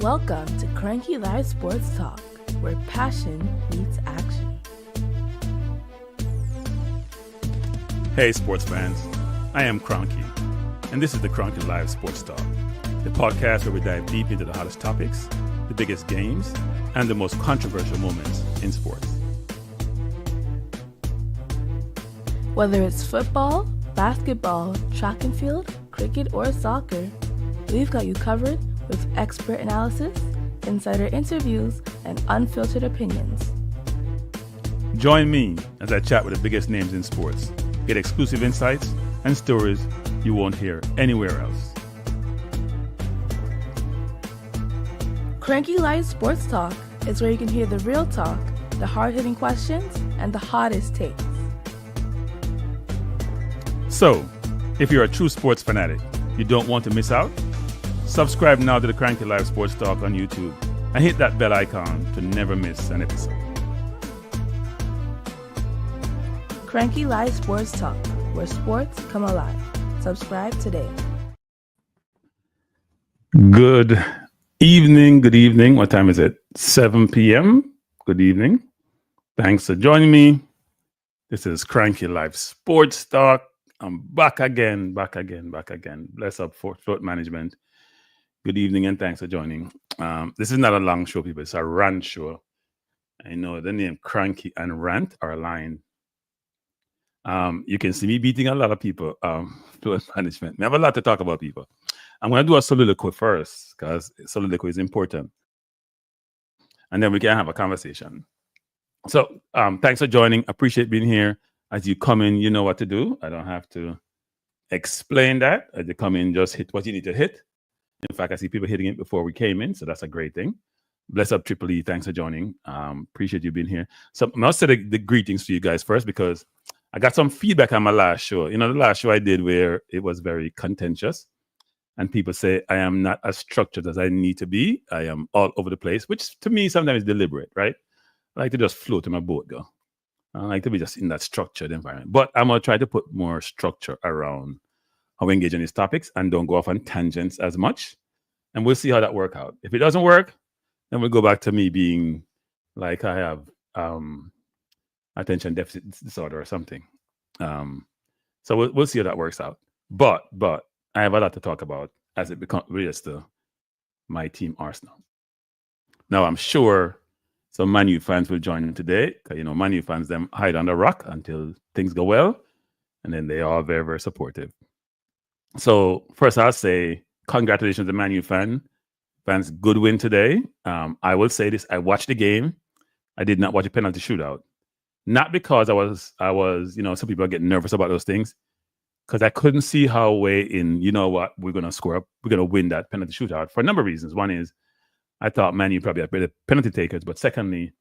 Welcome to Cranky Live Sports Talk, where passion meets action. Hey sports fans, I am Cranky, and this is the Cranky Live Sports Talk, the podcast where we dive deep into the hottest topics, the biggest games, and the most controversial moments in sports. Whether it's football, basketball, track and field, cricket, or soccer, we've got you covered with expert analysis, insider interviews, and unfiltered opinions. Join me as I chat with the biggest names in sports, get exclusive insights and stories you won't hear anywhere else. Cranky Live Sports Talk is where you can hear the real talk, the hard-hitting questions, and the hottest takes. So, if you're a true sports fanatic, you don't want to miss out? Subscribe now to the Cranky Live Sports Talk on YouTube and hit that bell icon to never miss an episode. Cranky Live Sports Talk, where sports come alive. Subscribe today. Good evening. What time is it? 7 p.m. Good evening. Thanks for joining me. This is Cranky Live Sports Talk. I'm back again. Bless up for float management. Good evening and thanks for joining. This is not a long show, people. It's a rant show. I know the name Cranky and Rant are aligned. You can see me beating a lot of people. Float management. We have a lot to talk about, people. I'm going to do a soliloquy first because soliloquy is important. And then we can have a conversation. So thanks for joining. Appreciate being here. As you come in, you know what to do. I don't have to explain that. As you come in, just hit what you need to hit. In fact, I see people hitting it before we came in, so that's a great thing. Bless up, Triple E. Thanks for joining. Appreciate you being here. So I must say the greetings to you guys first because I got some feedback on my last show. You know, the last show I did where it was very contentious. And people say I am not as structured as I need to be. I am all over the place, which to me sometimes is deliberate, right? I like to just float in my boat, though. I like to be just in that structured environment. But I'm going to try to put more structure around how we engage in these topics and don't go off on tangents as much. And we'll see how that works out. If it doesn't work, then we'll go back to me being like I have attention deficit disorder or something. So we'll see how that works out. But I have a lot to talk about as it relates to my team Arsenal. Now, I'm sure some Man U fans will join in today because, you know, Man U fans, them hide on the rock until things go well. And then they are very, very supportive. So first, I'll say congratulations to Man U fans. Good win today. I will say this. I watched the game. I did not watch a penalty shootout. Not because I was, you know, some people are getting nervous about those things. Because I couldn't see how way in, you know what, we're going to score up. We're going to win that penalty shootout for a number of reasons. One is, I thought Man U probably had better penalty takers. But secondly,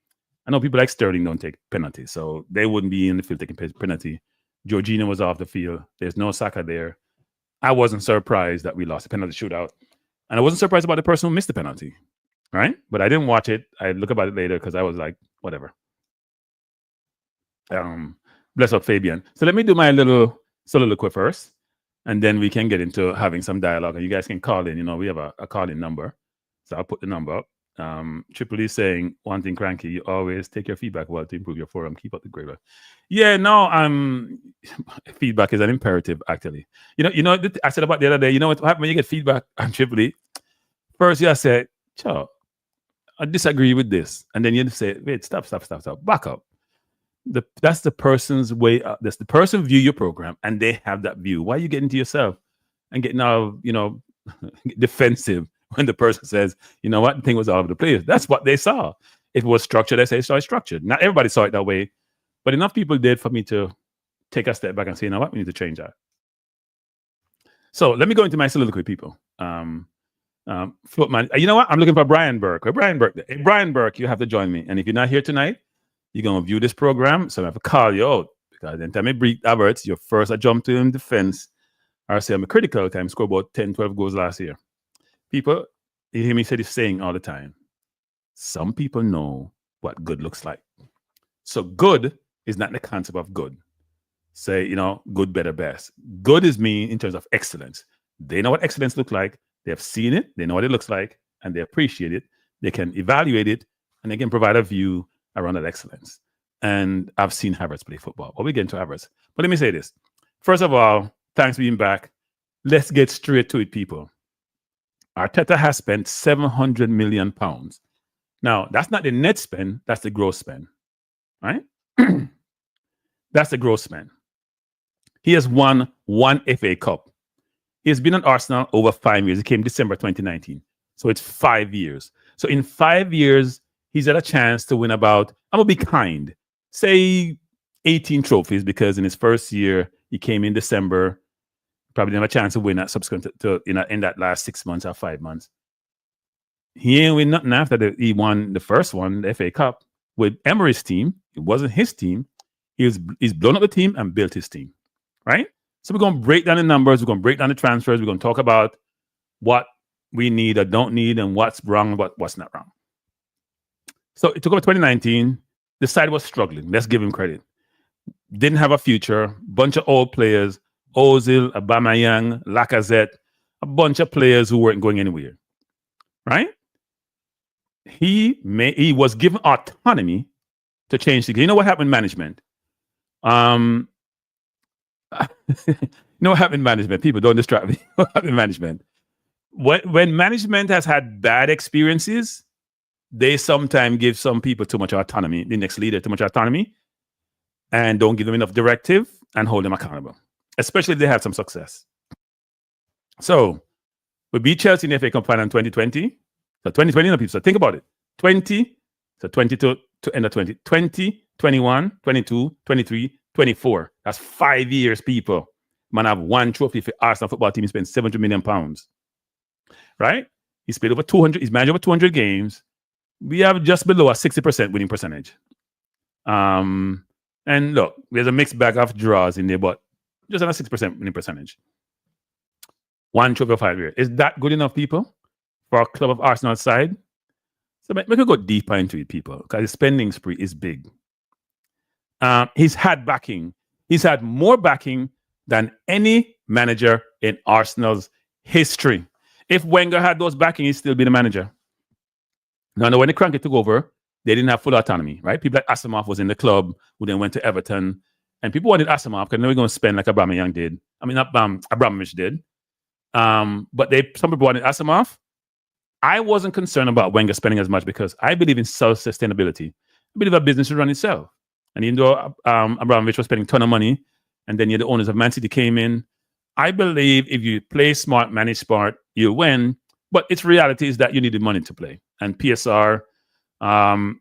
I know people like Sterling don't take penalties. So they wouldn't be in the field taking penalty. Jorginho was off the field. There's no Saka there. I wasn't surprised that we lost the penalty shootout. And I wasn't surprised about the person who missed the penalty. Right? But I didn't watch it. I look about it later because I was like, whatever. Bless up Fabian. So let me do my little soliloquy first. And then we can get into having some dialogue. And you guys can call in. You know, we have a call-in number. So I'll put the number up. Triple E saying, one thing, Cranky, you always take your feedback well to improve your forum. Keep up the great work. Yeah, no, feedback is an imperative, actually. You know, I said about the other day, you know what happens when you get feedback on Triple E? First, you say, Chow, I disagree with this. And then you say, wait, stop. Back up. That's the person's way. That's the person view your program, and they have that view. Why are you getting to yourself and getting all, you know, defensive when the person says, you know what, the thing was all over the place? That's what they saw. If it was structured, they say it's structured. Not everybody saw it that way, but enough people did for me to take a step back and say, you know what, we need to change that. So let me go into my soliloquy, people. Floatman, you know what? I'm looking for Brian Burke. Brian Burke, you have to join me. And if you're not here tonight, you're going to view this program, so I have to call you out. Because anytime I beat Havertz, you're first I jump to in defense, or say I'm a critical time, score about 10, 12 goals last year. People, you hear me say this saying all the time. Some people know what good looks like. So good is not the concept of good. Say, you know, good, better, best. Good is mean in terms of excellence. They know what excellence looks like. They have seen it. They know what it looks like. and they appreciate it, they can evaluate it, and they can provide a view around that excellence. And I've seen Havertz play football. But we get into Havertz. But let me say this. First of all, thanks for being back. Let's get straight to it, people. Arteta has spent £700 million. Now, that's not the net spend, that's the gross spend, right? That's the gross spend. He has won one FA Cup. He has been at Arsenal over 5 years. He came December 2019. So it's 5 years. So in 5 years, he's had a chance to win about, I'm going to be kind, say 18 trophies, because in his first year, he came in December, probably didn't have a chance to win that subsequent to in that last 6 months or 5 months. He ain't win nothing after he won the first one, the FA Cup, with Emery's team. It wasn't his team. He's blown up the team and built his team, right? So we're going to break down the numbers. We're going to break down the transfers. We're going to talk about what we need or don't need and what's wrong and what's not wrong. So it took over 2019. The side was struggling. Let's give him credit. Didn't have a future. Bunch of old players. Ozil, Aubameyang, Lacazette. A bunch of players who weren't going anywhere, right? He was given autonomy to change things. You know what happened in management? You know what happened in management? People, don't distract me. What happened in management? When management has had bad experiences, they sometimes give some people too much autonomy, the next leader too much autonomy, and don't give them enough directive and hold them accountable, especially if they have some success. So we beat Chelsea in the FA Cup final in 2020. So 2020, people. So think about it. 20, so 22 to end of 20. 20, 21, 22, 23, 24. That's 5 years, people. Man have one trophy for Arsenal football team. He spent £700 million. Right? He's played over 200. He's managed over 200 games. We have just below a 60% winning percentage. And look, there's a mixed bag of draws in there, but just on a 6% winning percentage. One trophy of 5 years. Is that good enough, people, for a club of Arsenal side? So we can go deeper into it, people, because his spending spree is big. He's had backing. He's had more backing than any manager in Arsenal's history. If Wenger had those backing, he'd still be the manager. Now, when the Cranky took over, they didn't have full autonomy, right? People like Asimov was in the club, who then went to Everton, and people wanted Asimov because they were going to spend like Aubameyang did. I mean, Abramovich did. But some people wanted Asimov. I wasn't concerned about Wenger spending as much because I believe in self-sustainability. I believe a business should run itself. And even though Abramovich was spending a ton of money, and then the owners of Man City came in, I believe if you play smart, manage smart, you'll win. But its reality is that you need the money to play. And PSR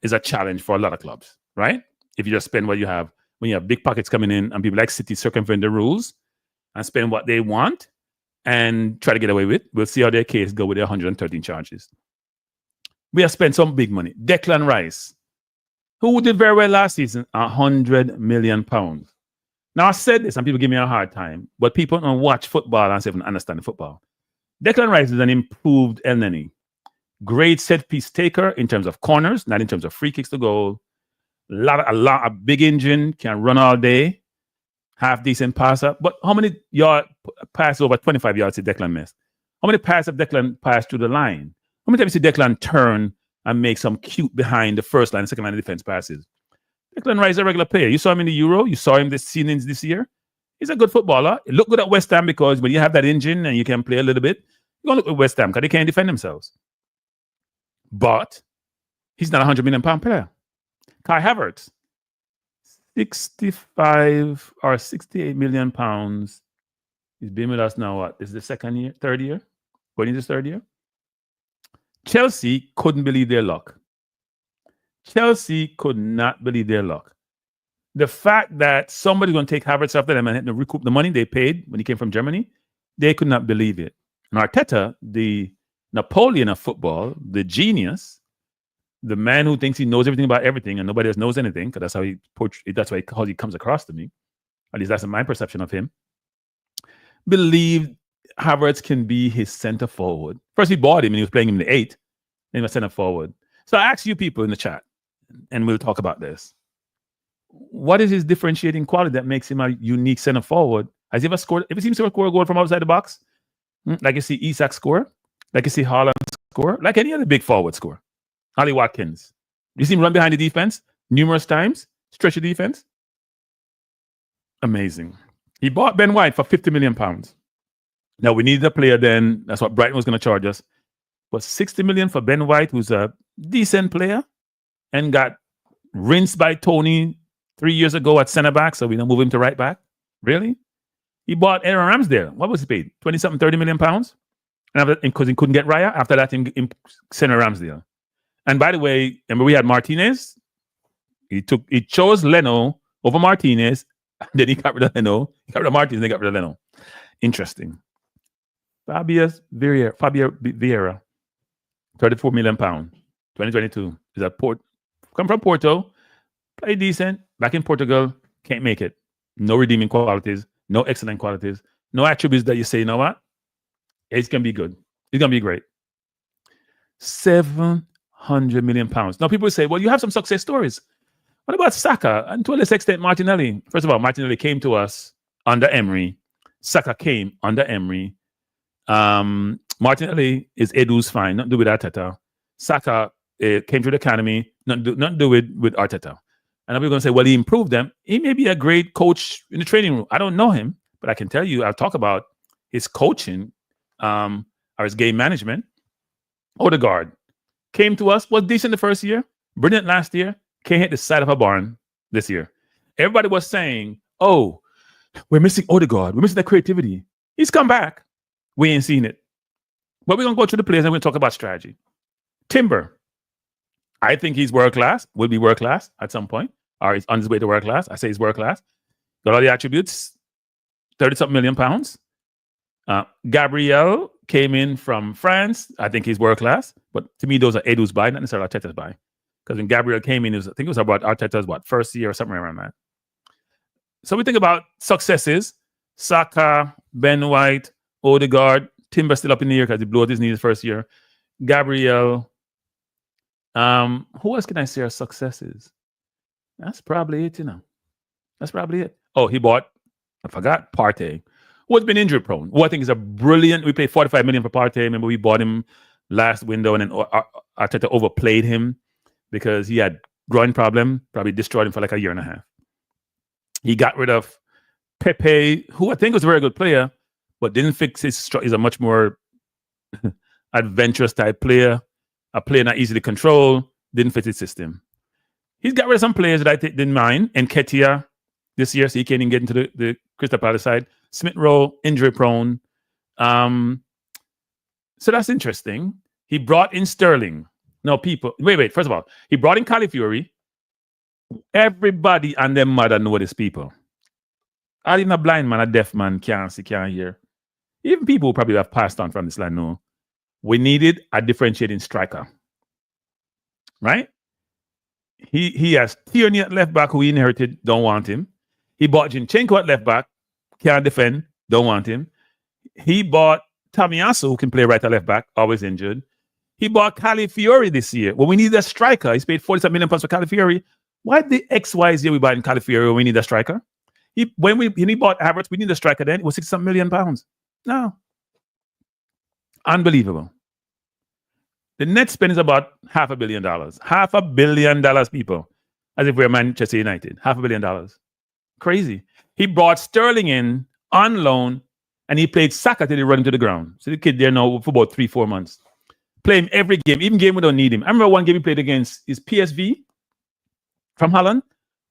is a challenge for a lot of clubs, right? If you just spend what you have, when you have big pockets coming in and people like City circumvent the rules and spend what they want and try to get away with, we'll see how their case go with their 113 charges. We have spent some big money. Declan Rice, who did very well last season, £100 million. Now, I said this and people give me a hard time, but people don't watch football and even understand the football. Declan Rice is an improved El Neni. Great set piece taker in terms of corners, not in terms of free kicks to goal. A big engine, can run all day, half decent passer. But how many passes over 25 yards did Declan miss? How many passes have Declan passed through the line? How many times did Declan turn and make some cute behind the first line, second line of defense passes? Declan Rice is a regular player. You saw him in the Euro. You saw him this year. He's a good footballer. He looked good at West Ham because when you have that engine and you can play a little bit, you're going to look at West Ham because they can't defend themselves. But he's not a £100 million player. Kai Havertz, 65 or 68 million pounds. He's been with us now, what? This is the third year? Going into his third year? Chelsea couldn't believe their luck. Chelsea could not believe their luck. The fact that somebody's going to take Havertz after them and recoup the money they paid when he came from Germany, they could not believe it. And Arteta, the Napoleon of football, the genius, the man who thinks he knows everything about everything and nobody else knows anything, because that's how he comes across to me. At least that's my perception of him. Believed Havertz can be his center forward. First, he bought him and he was playing him in the 8, then he was center forward. So I ask you people in the chat, and we'll talk about this. What is his differentiating quality that makes him a unique center forward? Has he ever seen him score a goal from outside the box? Like you see Isak score? Like you see Haaland score like any other big forward score. Ollie Watkins. You see him run behind the defense numerous times, stretch the defense. Amazing. He bought Ben White for £50 million. Now, we needed a player then. That's what Brighton was going to charge us. But $60 million for Ben White, who's a decent player, and got rinsed by Tony 3 years ago at centre back, so we don't move him to right back. Really? He bought Aaron Ramsdale. What was he paid? 20-something, £30 million? And because he couldn't get Raya, after that, in center Ramsdale. And by the way, remember we had Martinez? He chose Leno over Martinez. Then he got rid of Leno. He got rid of Martinez, then he got rid of Leno. Interesting. Fabio Vieira, £34 million, 2022. Is at come from Porto, play decent, back in Portugal, can't make it. No redeeming qualities, no excellent qualities, no attributes that you say, you know what? It's going to be good. It's going to be great. £700 million. Now, people say, well, you have some success stories. What about Saka? And to a lesser extent, Martinelli. First of all, Martinelli came to us under Emery. Saka came under Emery. Martinelli is Edu's fine, nothing to do with Arteta. Saka came through the academy, nothing to do with Arteta. And I'm going to say, well, he improved them. He may be a great coach in the training room. I don't know him, but I can tell you, I'll talk about his coaching or his game management. Odegaard came to us, was decent the first year, brilliant last year, can't hit the side of a barn this year. Everybody was saying, oh, we're missing Odegaard. We're missing that creativity. He's come back. We ain't seen it. But we're going to go through the players and we're going to talk about strategy. Timber. I think he's world-class. Will be world-class at some point. Or he's on his way to world-class. I say he's world-class. Got all the attributes. £30-something million. Gabriel came in from France. I think he's world-class. But to me, those are Edu's buy, not necessarily Arteta's buy. Because when Gabriel came in, I think it was about Arteta's, first year or something around that. So we think about successes. Saka, Ben White, Odegaard, Timber still up in the air because he blew out his knee his first year. Gabriel. Who else can I say are successes? That's probably it, That's probably it. Oh, he bought, I forgot, Partey, who has been injury prone. Who I think is a brilliant, we paid $45 million for Partey. Remember, we bought him last window and then Arteta overplayed him because he had groin problem, probably destroyed him for like a year and a half. He got rid of Pepe, who I think was a very good player, but didn't fix his He's a much more adventurous type player, a player not easy to control, didn't fit his system. He's got rid of some players that I didn't mind. Nketiah this year, so he can't even get into the Crystal Palace side. Smith Rowe, injury prone. So that's interesting. He brought in Sterling. No, people. Wait. First of all, he brought in Calafiori. Everybody and their mother know these people. Not even a blind man, a deaf man, can't see, can't hear. Even people who probably have passed on from this land know. We needed a differentiating striker. Right? He has Tierney at left back, who he inherited, don't want him. He bought Zinchenko at left back, can't defend, don't want him. He bought Tomiyasu, who can play right at left back, always injured. He bought Calafiori this year. Well, we need a striker. He's paid £47 million for Calafiori. Why the XYZ we bought in Calafiori when we need a striker? When he bought Havertz, we need a striker then. It was £60 million. No. Unbelievable. The net spend is about $500 million. $500 million, people. As if we're Manchester United. $500 million. Crazy. He brought Sterling in on loan and he played Saka till he run into the ground. So the kid there now for about 3-4 months. Play him every game, even game we don't need him. I remember one game he played against his PSV from Holland.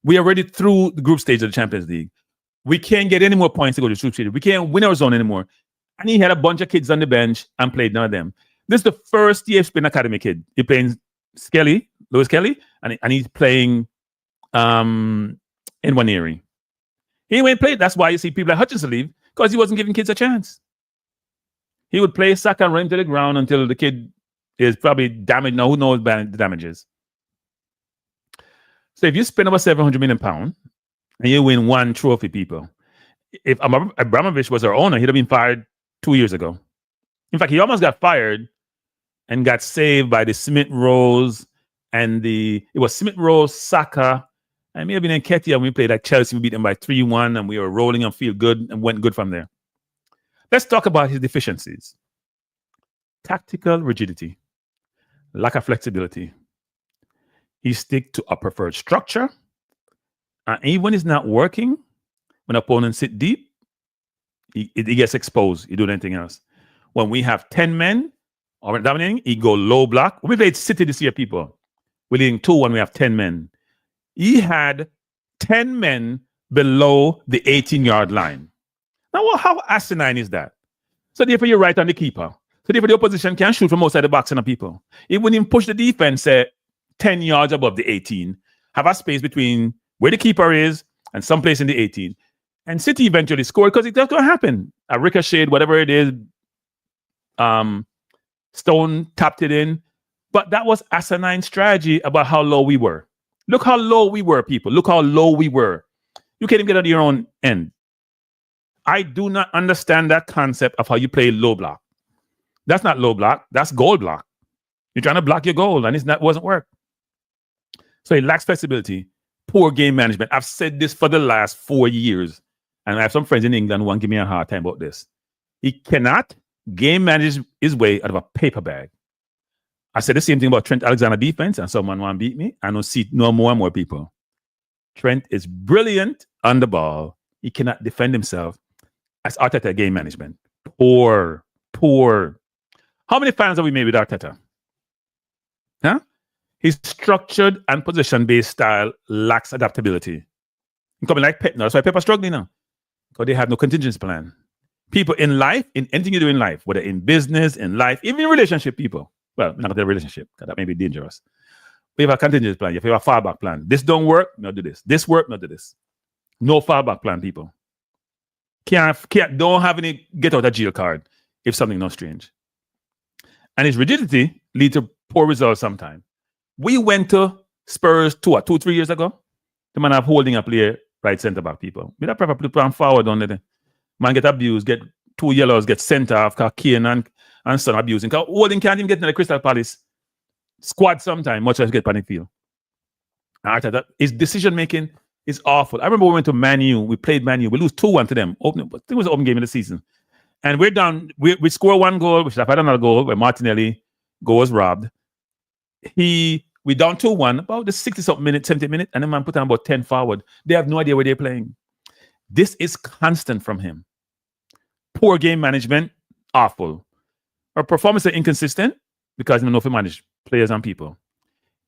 We are already through the group stage of the Champions League. We can't get any more points to go to the group stage. We can't win our zone anymore. And he had a bunch of kids on the bench and played none of them. This is the first year Spain Academy kid. He's playing Lewis Kelly, and he's playing in Waneri. He went play. That's why you see people like Hutchinson leave, because he wasn't giving kids a chance. He would play Saka and run him to the ground until the kid is probably damaged. Now, who knows the damages? So if you spend over £700 million and you win one trophy, people, if Abramovich was our owner, he'd have been fired 2 years ago. In fact, he almost got fired and got saved by the Smith Rose and it was Smith Rose, Saka, and maybe Nketiah when we played at Chelsea. We beat them by 3-1 and we were rolling and feel good and went good from there. Let's talk about his deficiencies. Tactical rigidity. lack of flexibility. He stick to a preferred structure. And even when it's not working, when opponents sit deep, he gets exposed. He do anything else. When we have 10 men or dominating, he go low block. We played City this year, people. We're leading 2-1, we have 10 men. He had 10 men below the 18-yard line. Now, how asinine is that? So therefore, you're right on the keeper. So therefore, the opposition can shoot from outside the box on the people. It wouldn't even push the defense 10 yards above the 18. Have a space between where the keeper is and someplace in the 18. And City eventually scored because it's going to happen. A ricochet, whatever it is, Stone tapped it in. But that was asinine strategy about how low we were. Look how low we were, people. Look how low we were. You can't even get out of your own end. I do not understand that concept of how you play low block. That's not low block. That's goal block. You're trying to block your goal, and it wasn't work. So it lacks flexibility. Poor game management. I've said this for the last 4 years, and I have some friends in England who want to give me a hard time about this. He cannot game manage his way out of a paper bag. I said the same thing about Trent Alexander defense, and someone want to beat me. I don't see no more and more people. Trent is brilliant on the ball. He cannot defend himself. As Arteta game management. Poor. How many fans have we made with Arteta? Huh? His structured and position-based style lacks adaptability. Coming like Pep now. That's why Pep is struggling now. Because they have no contingency plan. People in life, in anything you do in life, whether in business, in life, even in relationship, people. Well, not the relationship, because that may be dangerous. We have a contingency plan. You have a fallback plan. This don't work, not do this. This work, not do this. No fallback plan, people. Don't have any get out of jail card if something not strange. And his rigidity leads to poor results sometimes. We went to Spurs 2-3 years ago. The man have holding a player right center back, people. We don't proper plan forward on the man get abused, get 2 yellows, get sent off, because Kane and Son abusing. Because holding can't even get in the Crystal Palace squad sometime, much as get panic field. Arteta, his decision making is awful. I remember we went to Man U. We played Man U. We lose 2-1 to them. I think it was an open game in the season. And we're down. We score 1 goal. We should have had another goal where Martinelli goal was robbed. We down 2-1, about the 60-something minute, 70 minute, and the man put on about 10 forward. They have no idea where they're playing. This is constant from him. Poor game management, awful. Our performance is inconsistent because he doesn't know if he manage players and people.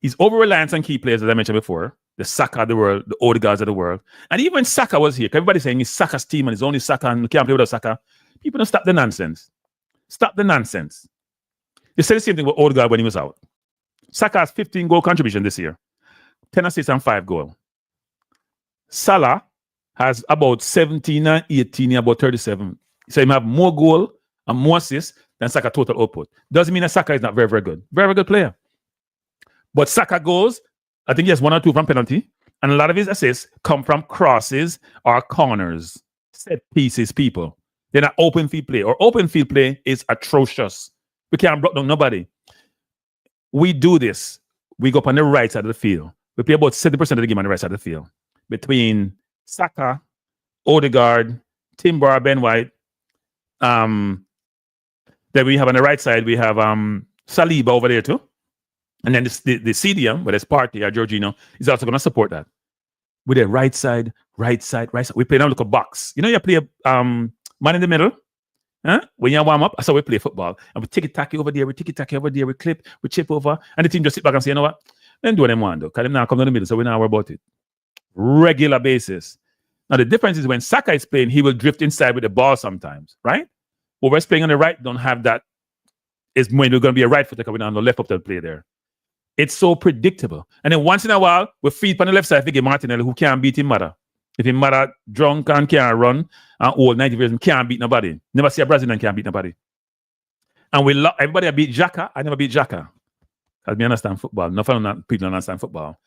He's over-reliant on key players, as I mentioned before. The Saka of the world, the Odegaards of the world. And even when Saka was here, everybody's saying it's Saka's team and it's only Saka and we can't play without Saka. People don't stop the nonsense. Stop the nonsense. They said the same thing with Odegaard when he was out. Saka has 15 goal contribution this year. 10 assists and 5 goals. Salah has about 17 and 18, about 37. So he have more goal and more assists than Saka total output. Doesn't mean that Saka is not very, very good. Very, very good player. But Saka goes, I think he has 1 or 2 from penalty, and a lot of his assists come from crosses or corners, set pieces, people. They're not open field play. Or open field play is atrocious. We can't block down nobody. We do this. We go up on the right side of the field. We play about 70% of the game on the right side of the field. Between Saka, Odegaard, Timber, Ben White. Then we have on the right side, we have Saliba over there too. And then the CDM, whether it's Partey or Jorginho, is also going to support that. With the right side. We play now look a box. You know, you play a man in the middle. Huh? When you warm up, that's how we play football. And we ticky-tacky over there, we clip, we chip over, and the team just sit back and say, you know what? Then do what they want, though, because them now come down the middle, so we don't worry about it. Regular basis. Now, the difference is when Saka is playing, he will drift inside with the ball sometimes, right? But we're playing on the right, don't have that. It's when we're going to be a right footer, because we don't have no left up to play there. It's so predictable. And then once in a while, we feed on the left side, we get Martinelli, who can't beat him mother. If him mother drunk and can't run and old 90 years and can't beat nobody. Never see a Brazilian can't beat nobody. And everybody beat Xhaka. I never beat Xhaka. Because me understand football. No fun people understand football.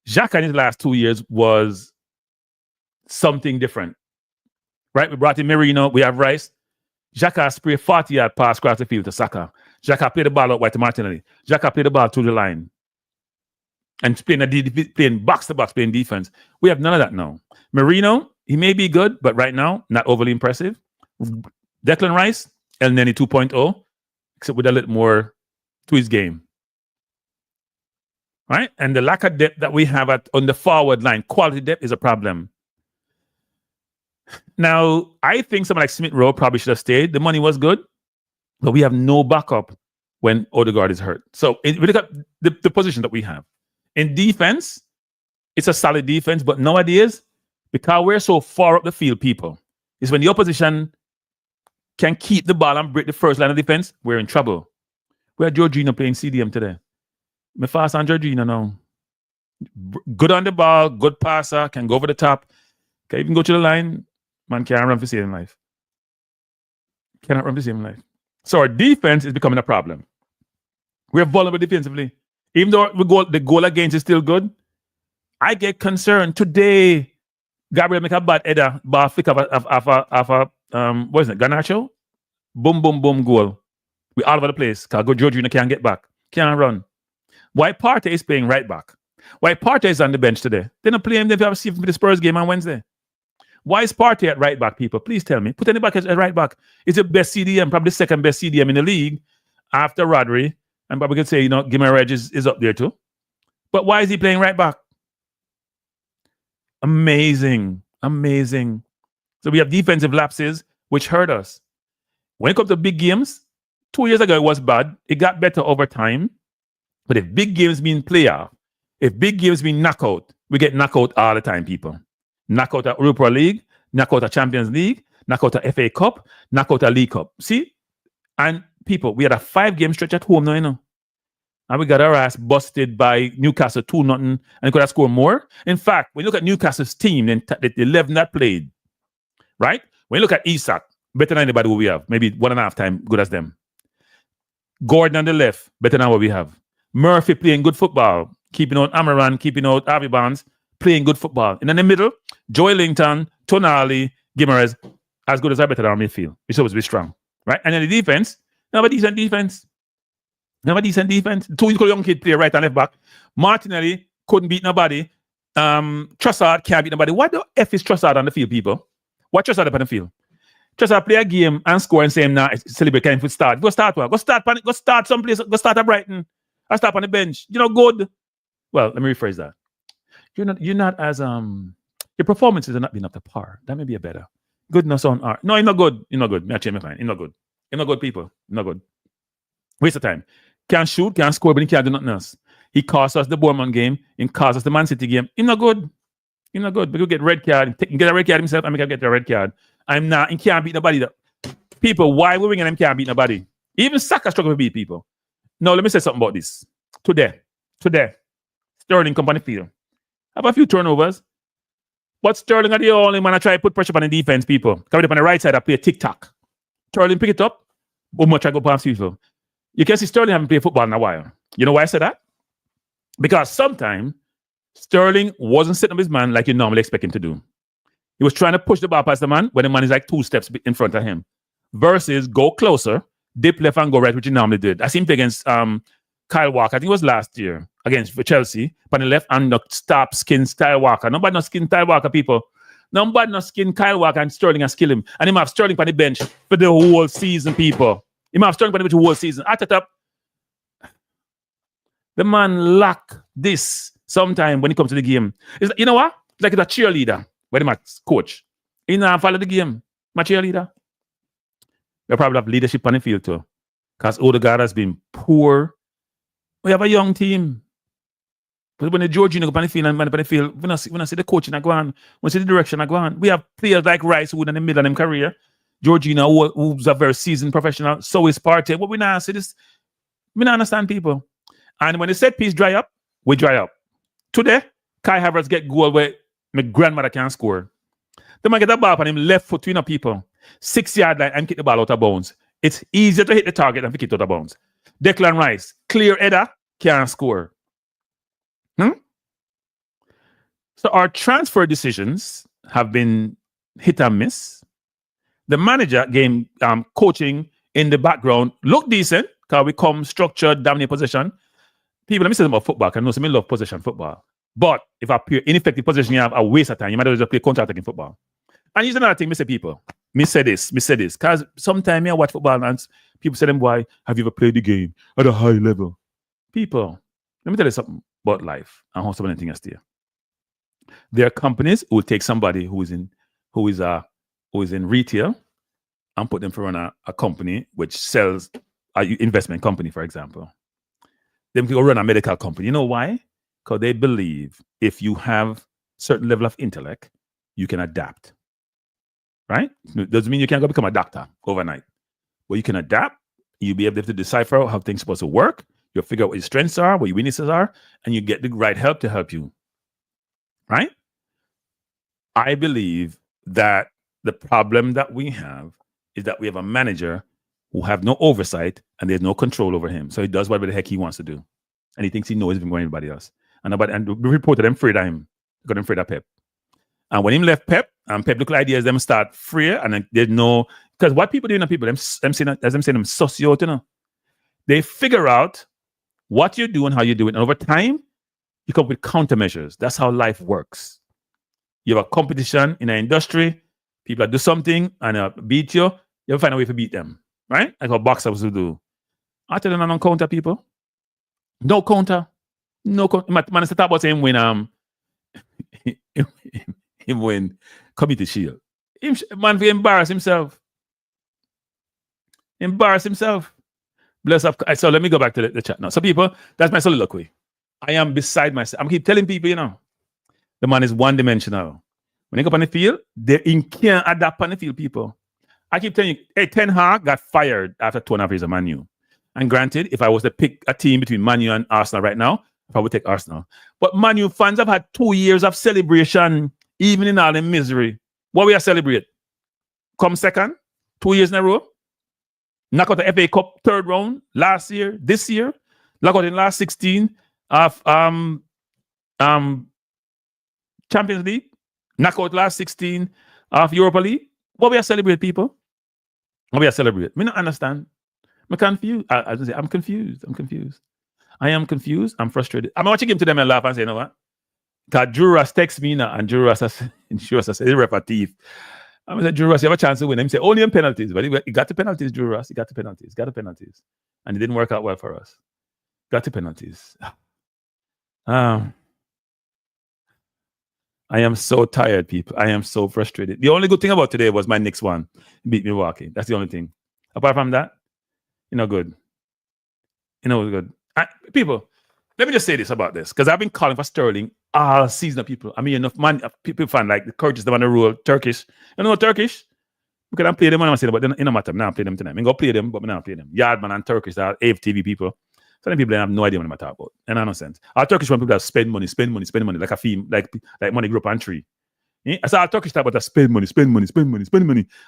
Xhaka in his last 2 years was something different. Right? We brought in Merino. We have Rice. Xhaka sprayed 40-yard pass across the field to Saka. Xhaka played the ball out wide to Martinelli. Xhaka played the ball to the line. And playing box to box, playing defense. We have none of that now. Merino, he may be good, but right now, not overly impressive. Declan Rice, El Neni 2.0, except with a little more to his game. right? And the lack of depth that we have on the forward line, quality depth is a problem. Now, I think someone like Smith Rowe probably should have stayed. The money was good, but we have no backup when Odegaard is hurt. So we look at the position that we have. In defense, it's a solid defense, but nowadays, because we're so far up the field, people, is when the opposition can keep the ball and break the first line of defense, we're in trouble. We had Jorginho playing CDM today. Me fast on Jorginho now. Good on the ball, good passer, can go over the top, can even go to the line. Man can't run for saving life. Cannot run for saving life. So our defense is becoming a problem. We're vulnerable defensively. Even though the goal against is still good, I get concerned. Today, Gabriel make a bad header, ball flick of a what is it, Garnacho? Boom, boom, boom, goal. We all over the place. Because Jorginho can't get back. Can't run. Why Partey is playing right back? Why Partey is on the bench today? They're not playing him. They have seen for the Spurs game on Wednesday. Why is Partey at right back, people? Please tell me. Put anybody at right back. It's the best CDM, probably the second best CDM in the league after Rodri. And probably could say, Guimaraes is up there too. But why is he playing right back? Amazing. So we have defensive lapses, which hurt us. When it comes to big games, 2 years ago it was bad. It got better over time. But if big games mean playoff, if big games mean knockout, we get knockout all the time, people. Knockout at Europa League, knockout at Champions League, knockout at FA Cup, knockout at League Cup. See? And people, we had a 5-game stretch at home now, And we got our ass busted by Newcastle 2-0, and they could have scored more. In fact, when you look at Newcastle's team, the 11 that played, right? When you look at Isak, better than anybody we have, maybe 1.5 times good as them. Gordon on the left, better than what we have. Murphy playing good football, keeping out Amaran, keeping out Harvey Barnes, playing good football. And in the middle, Joelinton, Tonali, Guimaraes, as good as our better than our midfield. We're supposed to be strong, right? And then the defense, never decent defense. Two young kid play right and left back. Martinelli couldn't beat nobody. Trossard can't beat nobody. What the F is Trossard on the field, people? What Trossard up on the field? Trossard play a game and score and say him now celebrate kind of start. Go start someplace. Go start at Brighton. I start on the bench. Good. Well, let me rephrase that. You're not as your performances are not being up to par. That may be a better. Goodness on art. No, you're not good. You're not good. Me change my mind. You're not good. You're not good, people. You're not good. Waste of time. Can't shoot, can't score, but he can't do nothing else. He cost us the Bournemouth game. He cost us the Man City game. He's not good. He's not good. But he'll get red card. He can get a red card himself. I make him get a red card. I'm not. He can't beat nobody. People, why we winging him can't beat nobody? Even Saka struggle to beat people. Now, let me say something about this. Today, Sterling come on the field. Have a few turnovers. But Sterling are the only man I try to put pressure on the defense, people. Coming up on the right side, I play TikTok. Sterling pick it up. Boom, I try to go past people. You can see Sterling haven't played football in a while. You know why I said that? Because sometimes Sterling wasn't sitting up his man like you normally expect him to do. He was trying to push the ball past the man when the man is like 2 steps in front of him. Versus go closer, dip left and go right, which he normally did. I seen him play against Kyle Walker. I think it was last year against Chelsea. But on the left and stop skin Kyle Walker. Nobody not skin Kyle Walker, people. Nobody not skin Kyle Walker and Sterling and skill him. And he might have Sterling on the bench for the whole season, people. He might have Sterling on the bench for the whole season. At the top, the man lack this sometime when he comes to the game. You know what? It's like it's a cheerleader when he coach. He not follow the game. My cheerleader. We probably have leadership on the field too. Because Odegaard has been poor. We have a young team. But when the Jorginho go on the field and man on the field, when I see the coaching I go on, when I see the direction I go on, we have players like Rice who in the middle of their career. Jorginho, who's a very seasoned professional, so is Partey. What we now see this, we not understand people. And when the set piece dry up, we dry up. Today, Kai Havertz get goal where my grandmother can score. The man get the ball on him left foot between people. 6-yard line and kick the ball out of bounds. It's easier to hit the target than to kick it out of bounds. Declan Rice, clear header, can't score. So our transfer decisions have been hit and miss. The manager game coaching in the background look decent because we come structured, dominate possession. People, let me say about football. I know some love possession football. But if I play ineffective possession, you have a waste of time. You might as well just play counter-attacking football. And here's another thing, me say people. Me say this. Because sometimes I watch football and people say them, why have you ever played the game at a high level? People, let me tell you something. about life and how so many things there. There are companies who will take somebody who is in retail and put them to run a company which sells an investment company, for example. Them go run a medical company. You know why? Because they believe if you have certain level of intellect, you can adapt. Right? It doesn't mean you can't go become a doctor overnight. But you can adapt. You'll be able to decipher how things are supposed to work. You'll figure out what your strengths are, what your weaknesses are, and you get the right help to help you. Right? I believe that the problem that we have is that we have a manager who have no oversight and there's no control over him. So he does whatever the heck he wants to do. And he thinks he knows even more than anybody else. And the reporter them afraid of him. Got him afraid of Pep. And when he left Pep, and Pep look like ideas, them start free, and then there's no, because what people do, people, them saying them socio, you know, they figure out what you do and how you do it. And over time, you come up with countermeasures. That's how life works. You have a competition in an industry, people do something and beat you, you find a way to beat them, right? Like how boxers will do. I tell them I don't counter people. No counter. No counter. Man, talk about him when him win Community Shield. Man, we embarrass himself. Bless up. So let me go back to the chat now. So people, that's my soliloquy. I am beside myself. I'm keep telling people, you know, the man is one-dimensional. When they go on the field, they can't adapt on the field, people. I keep telling you, hey, Ten Hag got fired after 2.5 years of Man U. And granted, if I was to pick a team between Man U and Arsenal right now, I would take Arsenal. But Man U fans have had 2 years of celebration, even in all the misery. What we are celebrate? Come second, 2 years in a row. Knock out the FA Cup third round last year, this year. Knock out in last 16 of Champions League. Knock out last 16 of Europa League. What we are celebrate, people? What we are celebrate? Me not understand. I'm confused. I'm confused. I am confused. I'm frustrated. I'm watching him to them and laugh and say, you know what? Because Drew Ross texts me now, and Drew Ross has said, he's a thief. I'm going to say, Drew Ross, you have a chance to win. He said, only in penalties. But he got the penalties, Drew Ross. He got the penalties. And it didn't work out well for us. Got the penalties. I am so tired, people. I am so frustrated. The only good thing about today was my next one beat Milwaukee. That's the only thing. Apart from that, good. Good. People, let me just say this about this, because I've been calling for Sterling all season of people. I mean, enough man, people find like the coaches, the man the rule, Turkish. You know Turkish? Because I play them when I'm saying, but it don't matter. Now I play them tonight. I'm going to play them, but now I play them. Yardman and Turkish are AFTV people. So many people have no idea what I'm talking about. And I no sense. Our Turkish one people that spend money, like a theme, like money group and tree. I saw our Turkish talk about that spend money,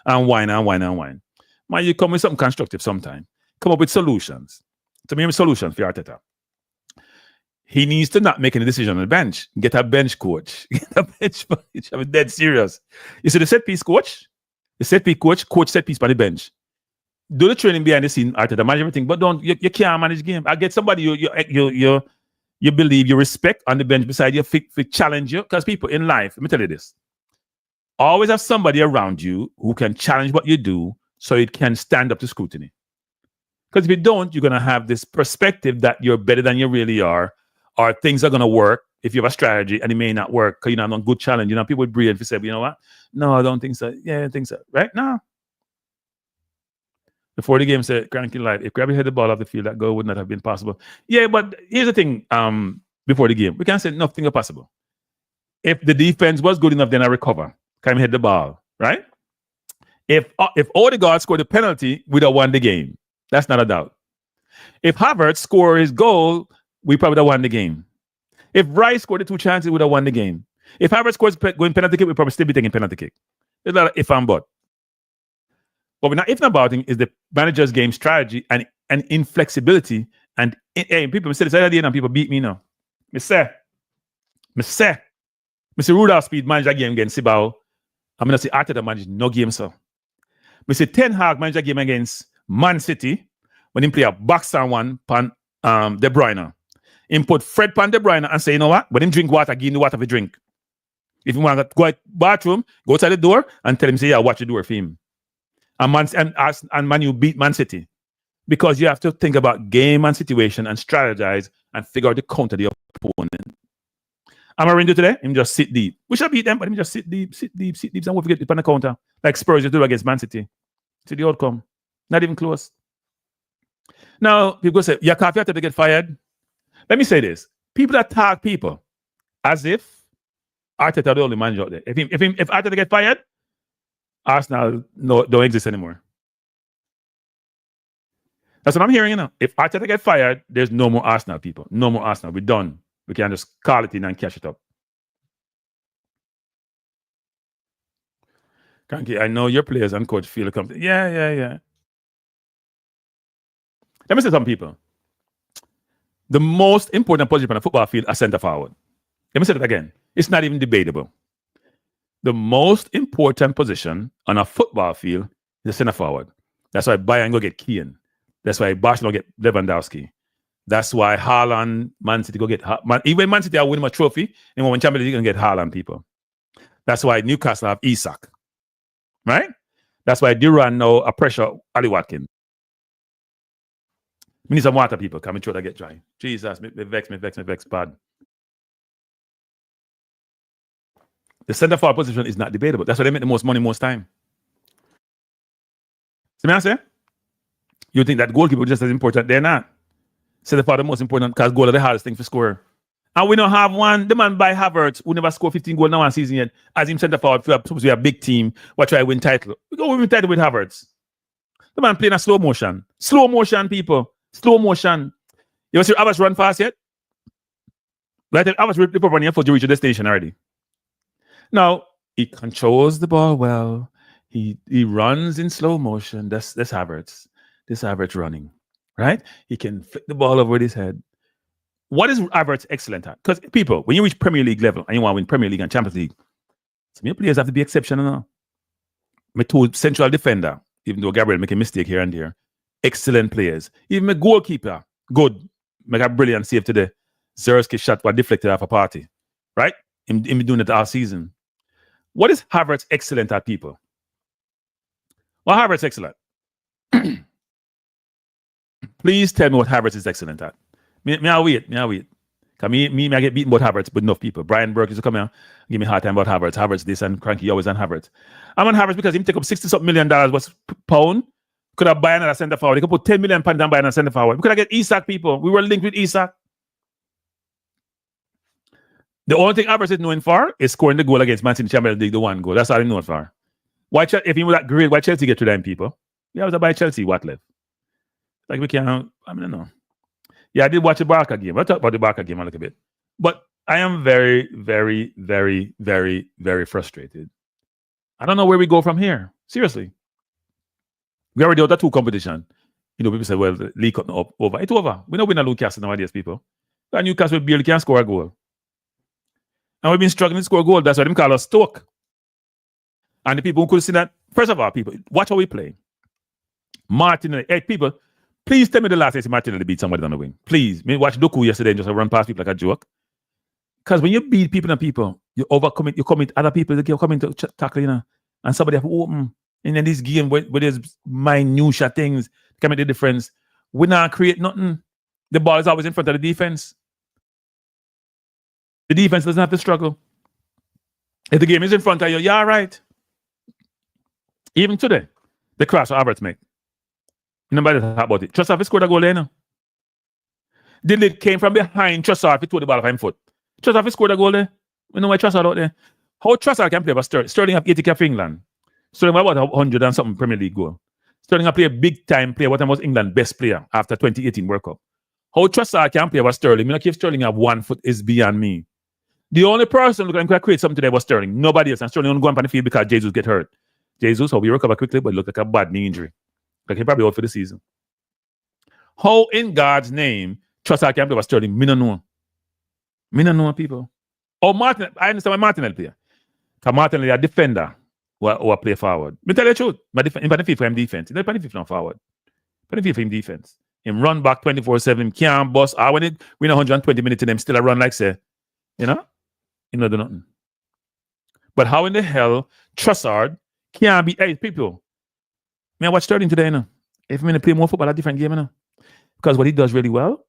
and wine. Man, you come with something constructive sometime. Come up with solutions. To me, a solution for Arteta. He needs to not make any decision on the bench. Get a bench coach. I'm dead serious. You see the set piece coach? The set piece coach set piece by the bench. Do the training behind the scene, Arteta, manage everything, but you can't manage game. I get somebody you believe, you respect on the bench beside you, fit challenge you. Because people in life, let me tell you this. Always have somebody around you who can challenge what you do so it can stand up to scrutiny. Because if you don't, you're going to have this perspective that you're better than you really are, or things are going to work if you have a strategy and it may not work because you're not on good challenge. People would breathe if you say, you know what? No, I don't think so. Yeah, I think so. Right now. Before the game said, Cranky Live, if Krabby had the ball off the field, that goal would not have been possible. Yeah, but here's the thing, before the game, we can't say nothing is possible. If the defense was good enough, then I recover. Can hit the ball, right? If Odegaard scored a penalty, we'd have won the game. That's not a doubt. If Havertz scored his goal, we probably would have won the game. If Rice scored the 2 chances, we would have won the game. If Havertz scores going penalty kick, we'd probably still be taking penalty kick. It's not if I'm but. What we're not if about it is the manager's game strategy and inflexibility. And people say this idea and people beat me now. Me say Rudolph Speed manage a game against Sibao. I'm going to say Arteta manage no game, so. Me say Ten Hag manage a game against Man City when he play a box and one pan De Bruyne. He put Fred pan De Bruyne and say, you know what? When him drink water, give him the water for drink. If you want to go to the bathroom, go outside the door and tell him, say, yeah, watch the door for him. And Man U beat Man City. Because you have to think about game and situation and strategize and figure out the counter the opponent. I'm a today. Him just sit deep. We should beat them, but him just sit deep, and we'll forget it on the counter. Like Spurs you do against Man City. See the outcome. Not even close. Now, people say, your coffee have to get fired. Let me say this. People attack people as if Arteta the only manager out there. If Arteta get fired, Arsenal don't exist anymore. That's what I'm hearing, you know. If Arteta get fired, there's no more Arsenal people. No more Arsenal. We're done. We can just call it in and cash it up. Cranky, I know your players and coach feel comfortable. Yeah. Let me say some people. The most important position on a football field is centre forward. Let me say that again. It's not even debatable. The most important position on a football field is centre forward. That's why Bayern go get Keane. That's why Barcelona get Lewandowski. That's why Haaland, Man City go get even Man City are winning a trophy, and when Champions League going to get Haaland people. That's why Newcastle have Isak. Right? That's why Duran now a pressure Ali Watkins. We need some water, people. Come and try to get dry. Jesus, me vex, bad. The centre forward position is not debatable. That's why they make the most money most time. See what I say? You think that goalkeeper is just as important? They're not. Centre forward the most important because goal is the hardest thing to score. And we don't have one. The man by Havertz who never scored 15 goals in one season yet. As him centre forward, supposed to be a big team. We'll try to win title. We go win title with Havertz. The man playing a slow motion. Slow motion, people. Slow motion. You ever see Havertz run fast yet? Right? Havertz rip up on here for to reach the station already. Now, he controls the ball well. He runs in slow motion. That's Havertz. This Havertz running. Right? He can flick the ball over his head. What is Havertz excellent at? Because people, when you reach Premier League level and you want to win Premier League and Champions League, some of your players have to be exceptional. My two central defender, even though Gabriel make a mistake here and there, excellent players. Even my goalkeeper, good. Make a brilliant save today. Zerski shot was deflected off a party. Right? Him doing it all season. What is Havertz excellent at, people? Well, Havertz excellent. Please tell me what Havertz is excellent at. I wait. Because I get beaten about Havertz with enough people. Brian Burke used to come here and give me a hard time about Havertz. Havertz this and Cranky always on Havertz. I'm on Havertz because he take up $60-something million was pound. Could have buy another centre forward. They could put £10 million and buy another centre forward. We could have get Isak, people. We were linked with Isak. The only thing Havertz is known for is scoring the goal against Man City Champions League, the one goal. That's all he's known for. If he was that great, why Chelsea get to them, people? Yeah, I was about Chelsea, what left? Like we can't, I don't know. Yeah, I did watch the Barca game. I'll talk about the Barca game a little bit. But I am very, very, very, very, very frustrated. I don't know where we go from here. Seriously. We already had that two competition. You know, people say, well, the league cut over. It's over. We know we're not Newcastle nowadays, people. And Newcastle barely can't score a goal. And we've been struggling to score a goal. That's why they call us Stoke. And the people who could see that, first of all, people, watch how we play. Martinelli, hey, people, please tell me the last time Martinelli beat somebody on the wing. Please. Me watch Doku yesterday and just run past people like a joke. Because when you beat people and people, you commit other people, you come into tackle, you know, and somebody have to open. And then this game where there's minutiae things can make the difference. We not create nothing. The ball is always in front of the defense. The defense doesn't have to struggle. If the game is in front of you, you're all right. Even today, the cross Havertz make. Nobody talk about it. Trossard scored a goal there now. The lead came from behind Trossard. He threw the ball off his foot. Trossard scored a goal there. We know why Trossard out there. How Trossard can play for Sterling? Sterling have 80 cap for England. Sterling about 100 and something Premier League goal. Sterling have played a big time player. What time was England best player after 2018 World Cup? How Trossard can play for Sterling? I mean, if Sterling have 1 foot is beyond me. The only person who can create something today was Sterling. Nobody else. And Sterling only go on the field because Jesus get hurt. Jesus, how we recover quickly, but look like a bad knee injury. Like he probably out for the season. How in God's name Trossard can play for Sterling? Me no know. Me no know, people. Oh, Martin, I understand why Martinelli play. Because Martinelli a defender who play forward. Me tell you the truth. But in benefit for him defense. He don't benefit from forward. Benefit for him defense. Him run back 24/7, can't bust. When it win 120 minutes in them, still a run like say, you know? He no do nothing. But how in the hell Trossard can't be, hey, people, man, watch Sterling today, you know. If I'm going to play more football, a different game, you know. Because what he does really well,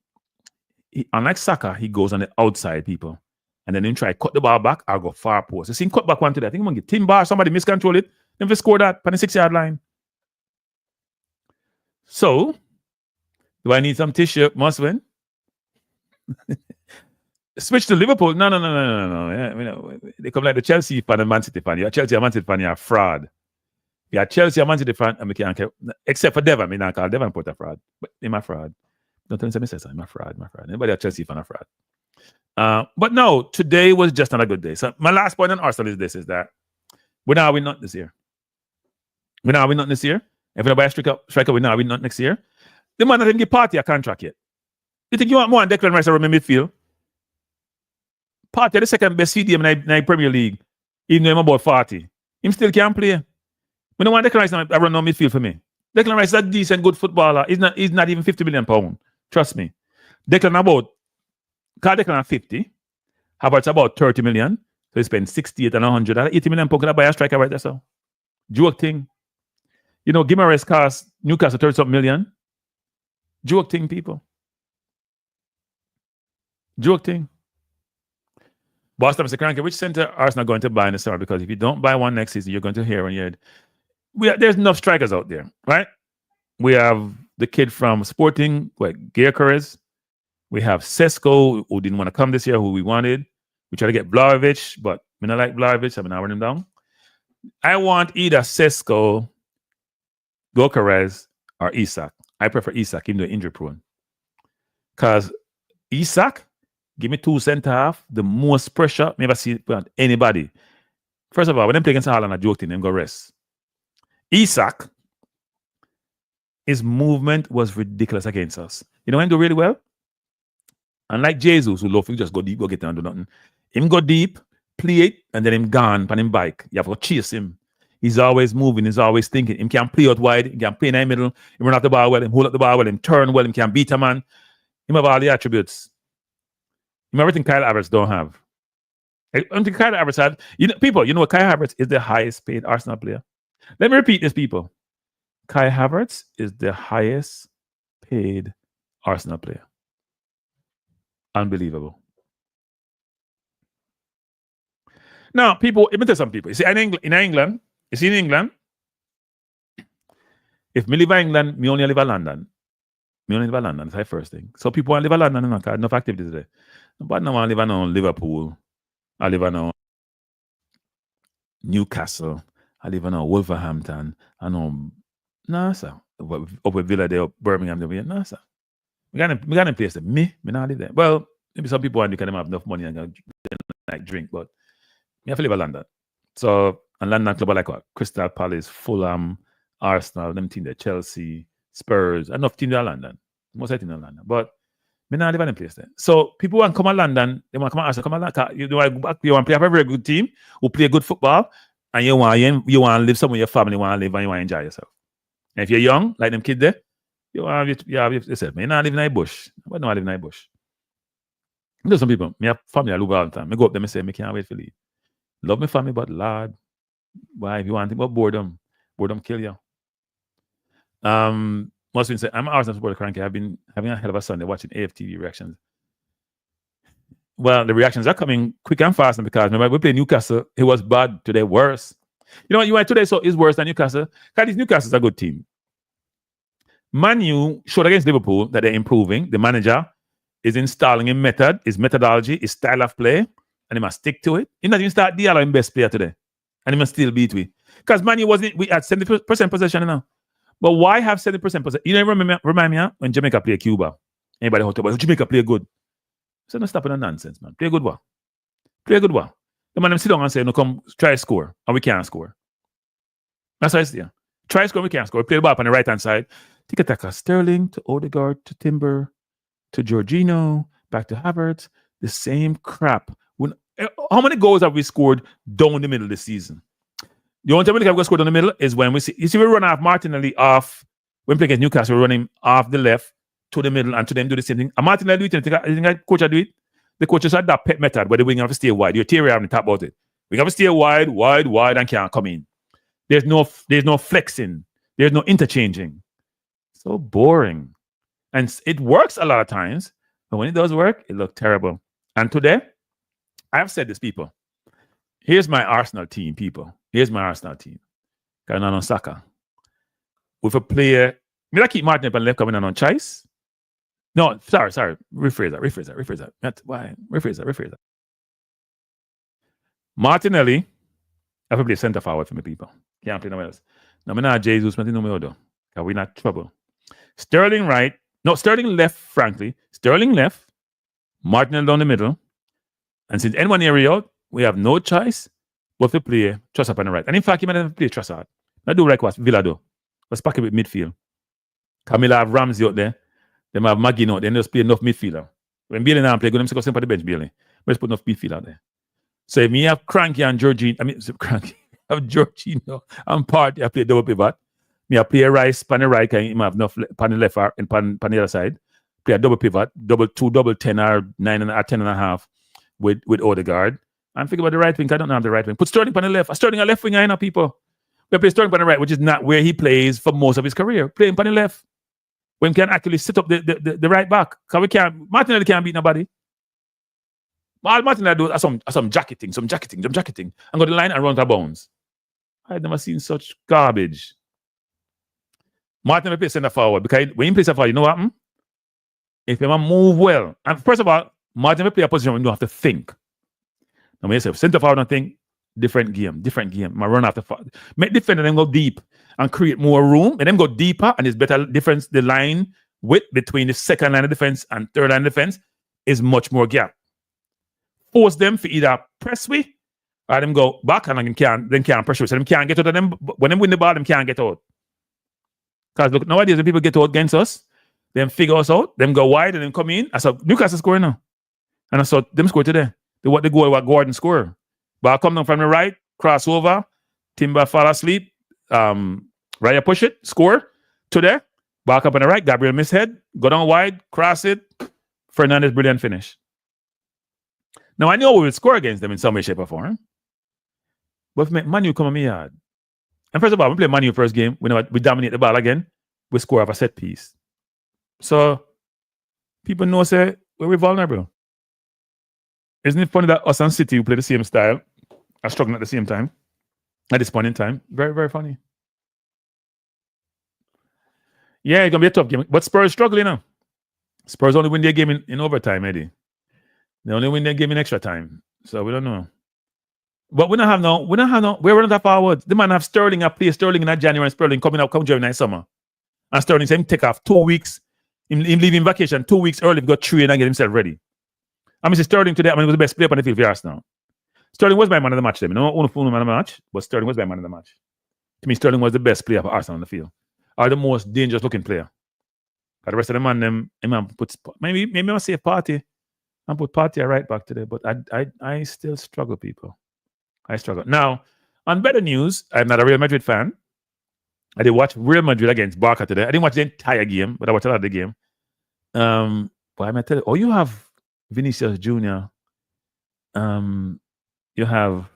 unlike soccer, he goes on the outside, people. And then he try cut the ball back or go far post. You see him cut back one today. I think I'm going to get Timber, somebody miscontrol it. Then we score that on the 6-yard line. So, do I need some tissue? Must win. Switch to Liverpool. No. Yeah, they come like the Chelsea fan and Man City fan. You're Chelsea and Man City fan, you're a fraud. You're Chelsea and Man City fan, and we can't care. Except for Devon. I don't call Devonport a fraud. But I'm a fraud. Don't tell me say so. I'm a fraud. Anybody a Chelsea fan a fraud. But no, today was just not a good day. So my last point on Arsenal is this, is that we're not winning this year. We're not winning this year. If nobody striker, we're not winning next year. The man didn't give Partey a contract yet. You think you want more on Declan Rice around midfield? Partey the second best CDM in the Premier League, even though he's about 40. Him still can't play. We don't want Declan Rice around no midfield for me. Declan Rice is a decent, good footballer. He's not even £50 million. Trust me. Declan at 50. Havertz about 30 million. So he spent 68 and 100. 80 million pounds. Could I buy a striker right there, so? Joke thing. You know, Guimaraes cost Newcastle 30-something million. Joke thing, people. Joke thing. Boston, Mr. Cranky, which center Arsenal going to buy in the summer? Because if you don't buy one next season, you're going to hear when you're... There's enough strikers out there, right? We have the kid from Sporting, Gyökeres. We have Sesko, who didn't want to come this year, who we wanted. We tried to get Vlahovic, but we don't like Vlahovic. I'm not running him down. I want either Sesko, Gyökeres, or Isak. I prefer Isak, even though injury prone. Because Isak, give me 2 center half, the most pressure never see anybody. First of all, when they play against Haaland, I joked in them, go rest. Isak, his movement was ridiculous against us. You know him do really well? Unlike Jesus, who love to just go deep, go get down, do nothing. Him go deep, play it, and then him gone on him bike. You have to chase him. He's always moving, he's always thinking. Him can play out wide, he can play in the middle, he run up the ball well, him hold up the ball well, him turn well, him can beat a man. Him have all the attributes. Him everything Kyle Havertz don't have. I don't think Kyle Havertz had. People, you know what? Kyle Havertz is the highest paid Arsenal player. Let me repeat this, people. Kai Havertz is the highest paid Arsenal player. Unbelievable. Now, people, let me tell some people. You see, in England, if me live in England, me only live in London. That's the first thing. So people want to live in London and enough activities there. But no one live in Liverpool. I live in Newcastle. I live in Wolverhampton. I know, no, sir. Up with Villa there, Birmingham there. No, sir. We got a place there. Me not live there. Well, maybe some people want to have enough money and like drink, but me have to live in London. So, and London club like what? Crystal Palace, Fulham, Arsenal, them team there, Chelsea, Spurs, enough team there in London. Most of the team in London. But me not live in a place there. So people want to come to London, they want to come to Arsenal, come to London. You want to go back, you want to play for a very good team who play good football. And you want to live somewhere your family want to live and you want to enjoy yourself. And if you're young, like them kids there, you have yourself. You not live in a bush. But no, I live in a bush. There's some people, me have family I live all the time. I go up there and say, I can't wait for leave. Love my family, but Lord, why if you want to think about boredom kill you. Must be say, I'm an Arsenal supporter, cranky. I've been having a hell of a Sunday watching AFTV reactions. Well, the reactions are coming quick and fast because remember we played Newcastle. It was bad today, worse. You know what? You went today, so it's worse than Newcastle. Because Newcastle's a good team. Man U showed against Liverpool that they're improving. The manager is installing his methodology, his style of play, and he must stick to it. He not even start Diallo in best player today, and he must still beat we. Because Man U we had 70% possession now. But why have 70% possession? You know, remind me when Jamaica play Cuba. Anybody who talk about Jamaica play good? So no stopping the nonsense, man. Play good one. The man them sit down and say, no, come try to score, and we can't score. That's what I say. Try to score, we can't score. Play the ball on the right hand side. Tiki-taka, Sterling to Odegaard to Timber to Jorginho, back to Havertz. The same crap. How many goals have we scored down the middle this season? The only time we have scored down the middle is when we run off Martinelli off, when we play against Newcastle, we run him off the left to the middle and to them do the same thing. And Martinelli do it, I think coach do it. The coaches had that pet method where the wing have to stay wide. Your theory haven't talked about it. We have to stay wide, and can't come in. There's no flexing. There's no interchanging. So boring. And it works a lot of times, But when it does work, it looks terrible. And today, I've said this, people. Here's my Arsenal team, people. Here's my Arsenal team. Karnano Saka. With a player, may I keep Martin up and left coming on choice? No, sorry. Rephrase that. Why? Rephrase that. Martinelli, I have to play centre forward for me, people. Can't play nowhere else. No, I'm not Jesus, but no more though. Because we're not trouble. Sterling right. No, Sterling left, frankly. Sterling left. Martinelli down the middle. And since anyone area out, we have no choice but to play Trossard on the right. And in fact, he might have play Trossard. Not do like what Villa do. Let's pack it with midfield. Camilla have Ramsey out there. They have Maggie out there. They just play enough midfielder. When Bailey now play, go them sit on the bench, Bailey. Let's put enough midfield out there. So if me have Cranky and Cranky, have Jorginho and Party, I play double pivot. Me I play Rice on the right, and he have enough on the left and on the other side. Play a double pivot, double 10 or 9 or 10 and a half with Odegaard. I'm thinking about the right wing. I don't know have the right wing. Put Sterling on the left. Sterling a left winger, you know, people. We play Sterling on the right, which is not where he plays for most of his career. Play him on the left. When he can actually sit up the right back. Because Martinelli can't beat nobody. All Martinelli do some jacketing. I'm go to the line and run to bounds. I've never seen such garbage. Martinelli plays centre forward. Because when he plays centre forward, you know what happens? If you move well, and first of all, Martinelli play a position where you don't have to think. Now when you say center forward, don't think, different game. My run after make defender then go deep and create more room, and then go deeper, and it's better difference. The line width between the second line of defense and third line of defense is much more gap. Force them for either press we or them go back and then can't pressure. So them can't get out of them. When they win the ball, them can't get out. Because look, nowadays when people get out against us, them figure us out, them go wide and then come in. I saw Newcastle scoring now. And I saw them score today. They goal what Gordon score. Ball come down from the right, cross over, Timber fall asleep, Raya push it, score today. Back up on the right, Gabriel mishead, go down wide, cross it, Fernandez brilliant finish. Now I know we will score against them in some way, shape, or form. But if Manu come on me hard. And first of all, we play Manu first game, we dominate the ball again, we score off a set piece. So people know say we're vulnerable. Isn't it funny that us and City who play the same style are struggling at the same time? At this point in time. Very, very funny. Yeah, it's going to be a tough game. But Spurs struggling now. Spurs only win their game in overtime, Eddie. They only win their game in extra time. So we don't know. But we don't have no, we're running that forward. The man have Sterling, I play Sterling in that January, and Sterling coming out, come January night summer. And Sterling said him take off 2 weeks, him leaving vacation 2 weeks early, got train and get himself ready. I mean, Sterling today, he was the best player on the field for Arsenal. Sterling was my man of the match. I don't want to man of the match, but Sterling was my man of the match. To me, Sterling was the best player for Arsenal on the field. Or the most dangerous looking player. But the rest of the man, maybe I'll say Party. I put Party right back today, but I still struggle, people. I struggle. Now, on better news, I'm not a Real Madrid fan. I did watch Real Madrid against Barca today. I didn't watch the entire game, but I watched a lot of the game. But I'm going to tell you, you have Vinicius Jr., you have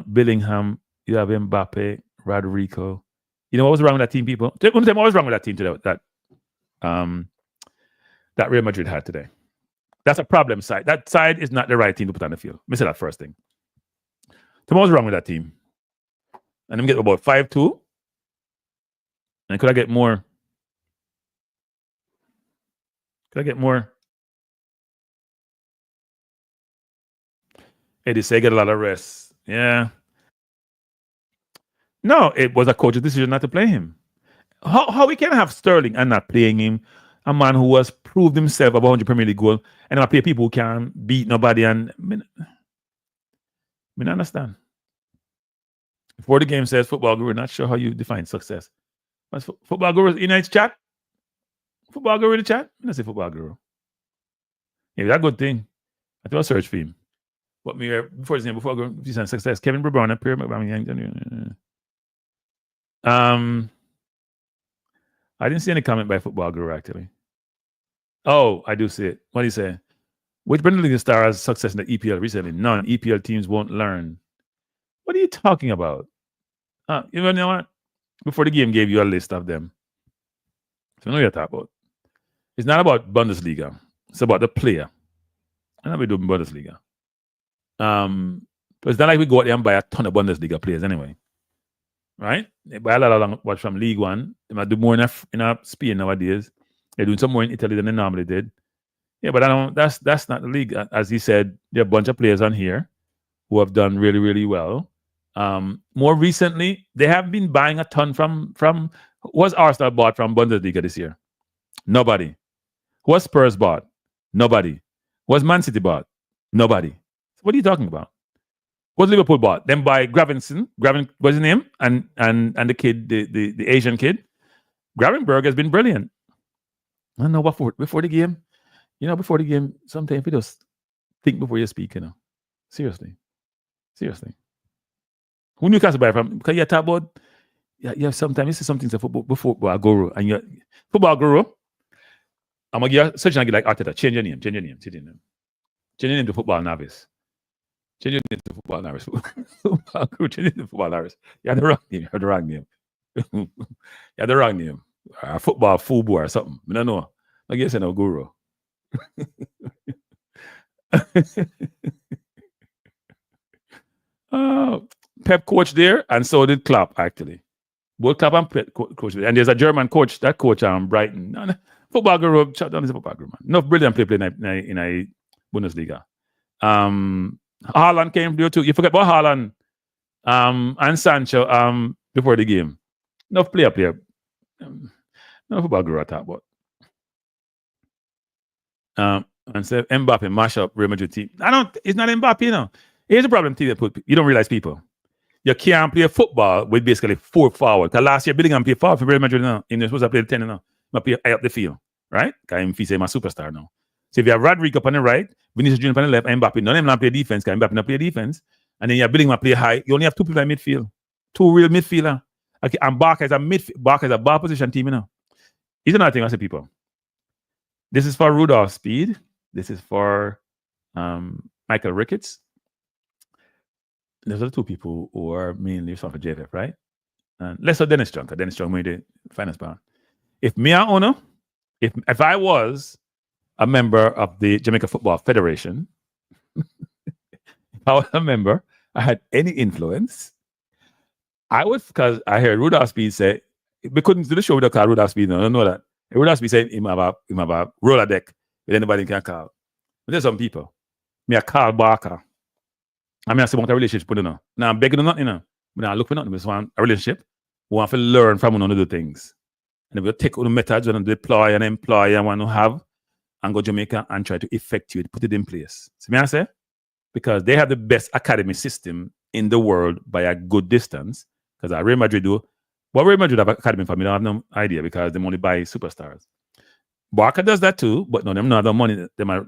Bellingham, you have Mbappe, Rodrigo. You know what was wrong with that team, people? What was wrong with that team today? That Real Madrid had today. That's a problem side. That side is not the right team to put on the field. Let me say that first thing. What was wrong with that team? And them get about 5-2. And could I get more? Eddie say get a lot of rest. Yeah. No, it was a coach's decision not to play him. How we can have Sterling and not playing him? A man who has proved himself about 100 Premier League goal, and I play people who can't beat nobody. And I understand. Before the game says football guru, not sure how you define success. But football guru in its chat. Football guru in the chat. I say football guru. Yeah, that's a good thing. I think I'll search for him. But before his name, before guru, success. Kevin Brown and Pierre McBaming. I didn't see any comment by football guru actually. Oh, I do see it. What do you say? Which Premier League star has success in the EPL recently? None. EPL teams won't learn. What are you talking about? You know what? Before the game gave you a list of them. So I know what you're talking about. It's not about Bundesliga. It's about the player. And we do Bundesliga. But it's not like we go out there and buy a ton of Bundesliga players anyway. Right? They buy a lot of watch from League One. They might do more in Spain nowadays. They're doing some more in Italy than they normally did. Yeah, but that's not the league. As he said, there are a bunch of players on here who have done really, really well. More recently, they have been buying a ton from was Arsenal bought from Bundesliga this year? Nobody. Was Spurs bought? Nobody. Was Man City bought? Nobody. What are you talking about? Was Liverpool bought? Then by Gravenson, what's his name? And the kid, the Asian kid. Gravenberg has been brilliant. I don't know before the game. Before the game, sometimes you just think before you speak, Seriously. Who Newcastle buy from? Because you talk about, sometimes you see some things football guru, and you're football guru. I'm going to give you such like Arteta. Change your name to football novice. Change your name to football novice. Football guru, change your name to football novice. You had the wrong name. You had the wrong name. Football fubu or something. I don't know. I guess I know guru. Pep coach there, and so did Klopp actually. Both Klopp and Pep coach there. And there's a German coach, that coach Brighton. Football guru, shut down this football guru, man. No brilliant play in a Bundesliga. Haaland came there too. You forget about Haaland and Sancho before the game. No player. No football guru at all, but and say Mbappe mash up Real Madrid team. It's not Mbappe, Here's the problem, you don't realize people. You can't play football with basically 4 forward. Because last year, Bellingham played forward for Real Madrid now. You're supposed to play the 10 now. But play high up the field, right? Because he's a superstar now. So if you have Rodrigo up on the right, Vinicius Junior on the left, Mbappe, none of them not play defense, because Mbappe not play defense. And then you have Bellingham play high. You only have 2 people in midfield. 2 real midfielder. Okay, and Barca is a ball position team, Here's another thing I say, people. This is for Rudolph Speed. This is for Michael Ricketts. Those are the 2 people who are mainly for JFF, right? And let's say Dennis Strong, because Dennis Strong made the finance bound. If me and owner, if I was a member of the Jamaica Football Federation, if I was a member, I had any influence, I would, because I heard Rudolph Speed say, we couldn't do the show without call Rudolph Speed, I don't know that. Rudolph Speed said him have a roller deck that anybody can call. But there's some people. Me a call Barker. I mean, I say want a relationship with Now I'm begging nothing, But I look for nothing. We just want a relationship. We want to learn from one another things. And we'll take all the methods and deploy and employ and want to have and go to Jamaica and try to effectuate, put it in place. See what I say? Because they have the best academy system in the world by a good distance. Because Real Madrid do. What Real Madrid have academy for me, I have no idea because they only buy superstars. Barca does that too, but no, them not the money. They might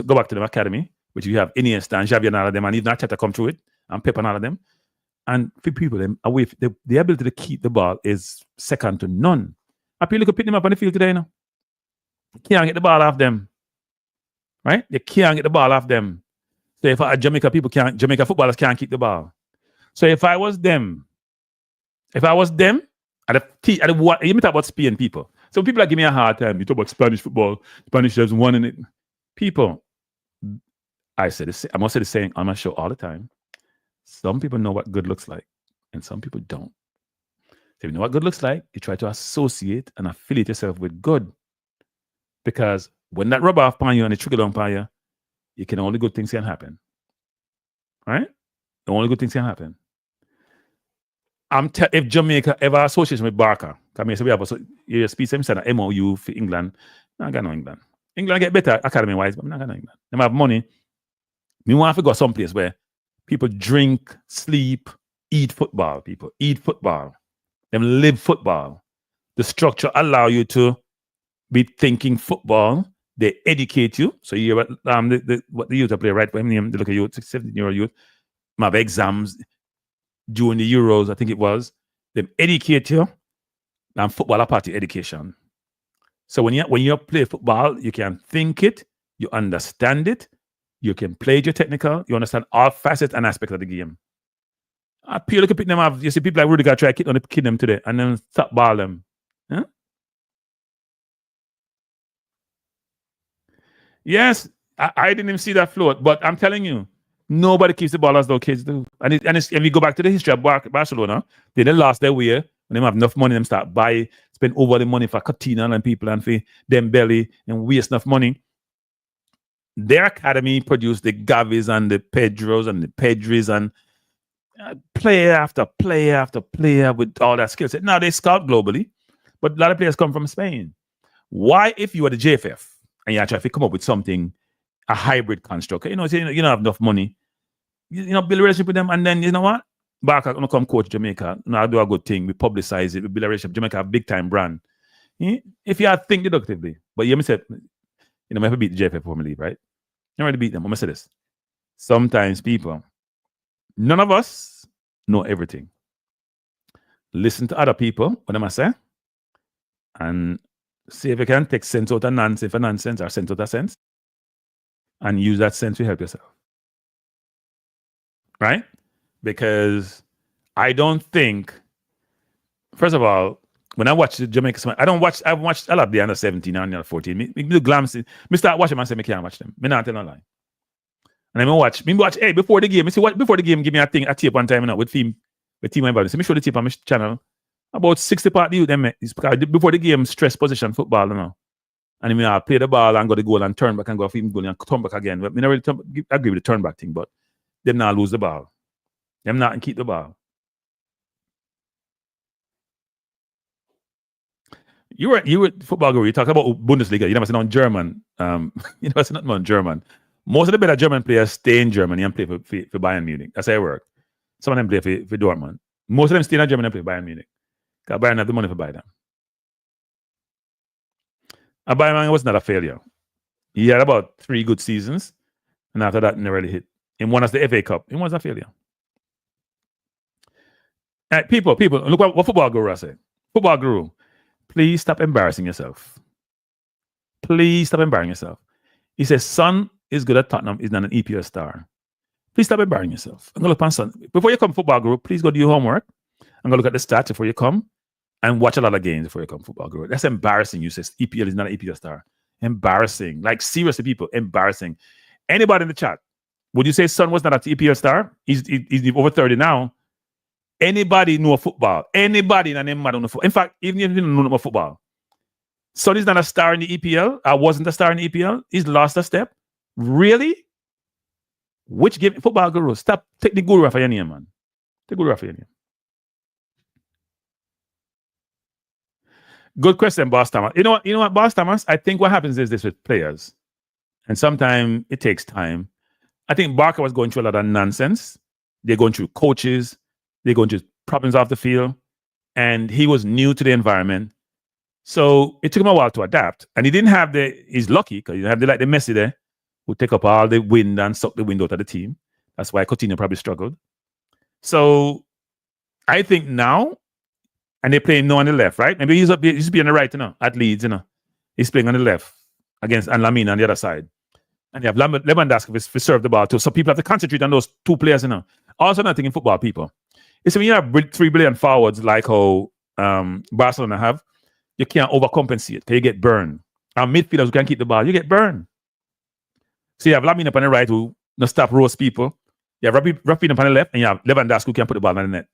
go back to the academy, which you have Iniesta and Xavi and all of them, and even Arteta come through it, and Pep and all of them. And for people, away the ability to keep the ball is second to none. I feel you could pick them up on the field today, You can't get the ball off them. Right? You can't get the ball off them. So if Jamaica footballers can't keep the ball. So if I was them, you talk about Spain people. So people are giving me a hard time. You talk about Spanish football. Spanish has won in it. People, I must say the same on my show all the time. Some people know what good looks like, and some people don't. So if you know what good looks like, you try to associate and affiliate yourself with good. Because when that rub off on you and it trigger down on you, only good things can happen. Right? The only good things can happen. If Jamaica ever association with Barca, because we have you speak same side of MOU for England, I got no England. England get better academy-wise, but I'm not going to England. They have money. Me want to go someplace where people drink, sleep, eat football. People eat football. Them live football. The structure allow you to be thinking football. They educate you. So you hear what the youth play right for him. They look at you, 17-year-old youth. Have exams during the Euros, I think it was. They educate you. And football are part of education. So when you play football, you can think it, you understand it, you can play your technical, you understand all facets and aspects of the game. I feel like pick them up. You see people like Rudiger try to kid them today and then stop ball them. Huh? Yes, I didn't even see that float, but I'm telling you, nobody keeps the ball as those kids do. And if we go back to the history of Barcelona, they lost their way. When they have enough money, them start buy, spend over the money for Coutinho and people and for Dembele and waste enough money. Their academy produced the Gavis and the Pedros and the Pedris and player after player after player with all that skill set. Now they scout globally, but a lot of players come from Spain. Why, if you were the JFF and you try to come up with something, a hybrid construct, you don't have enough money, build a relationship with them, and then you know what? Back, I'm gonna come coach Jamaica. I do a good thing. We publicize it. We build a relationship. Jamaica a big time brand. If you think deductively, but you said, I have to beat the JFF before me leave, right? You already beat them. I'm gonna say this. Sometimes people, none of us know everything. Listen to other people, what am I say? And see if you can take sense out of nonsense for nonsense or sense out of sense. And use that sense to help yourself. Right? Because I don't think, first of all, when I watch the Jamaica, I've watched a lot of the under 17 and under 14. Me do glance. Me start watching and say, I can't watch them. Me not tell no lie. And I watch, hey, before the game, before the game, give me a tape one time with team everybody. So me show the tape on my channel. About 60 part of them, before the game, stress position football, And I'll play the ball and go to goal and turn back and go off even goal and turn back again. But I don't really agree with the turn back thing, but them not lose the ball. Them not keep the ball. You were football guru. You talk about Bundesliga. You never said on German. You never said nothing on German. Most of the better German players stay in Germany and play for Bayern Munich. That's how it works. Some of them play for Dortmund. Most of them stay in Germany and play for Bayern Munich. Because Bayern have the money for buy them. And Bayern was not a failure. He had about 3 good seasons, and after that, never really hit. He won us the FA Cup. He was a failure. People, look what football guru said. Football guru, please stop embarrassing yourself. Please stop embarrassing yourself. He says, Son is good at Tottenham, is not an EPL star. Please stop embarrassing yourself. I'm going to look on Son. Before you come football guru, please go do your homework. I'm going to look at the stats before you come and watch a lot of games before you come football guru. That's embarrassing. You say EPL is not an EPL star. Embarrassing. Like, seriously, people, embarrassing. Anybody in the chat, would you say Son was not an EPL star? He's over 30 now. Anybody know football? Anybody in the name know football? In fact, even if you don't know football, Son is not a star in the EPL. I wasn't a star in the EPL. He's lost a step. Really? Which game? Football guru. Stop. Take the guru off of your name, man. Take the guru off of your name. Good question, Boss Thomas. You know what, Boss Thomas? I think what happens is this with players. And sometimes it takes time. I think Barker was going through a lot of nonsense. They're going through coaches. They're going through problems off the field. And he was new to the environment. So it took him a while to adapt. And he didn't have he's lucky because you have the Messi there who take up all the wind and suck the wind out of the team. That's why Coutinho probably struggled. So I think now, and they're playing now on the left, right? Maybe he used to be on the right, at Leeds, He's playing on the left against Lamine on the other side. And you have Lewandowski to serve the ball too. So people have to concentrate on those 2 players, Also, not thinking football, people. It's when you have 3 billion forwards like how Barcelona have, you can't overcompensate because you get burned. And midfielders who can keep the ball, you get burned. So you have Lamine up on the right who no stop roast people. You have Rafinha up on the left, and you have Lewandowski who can put the ball on the net.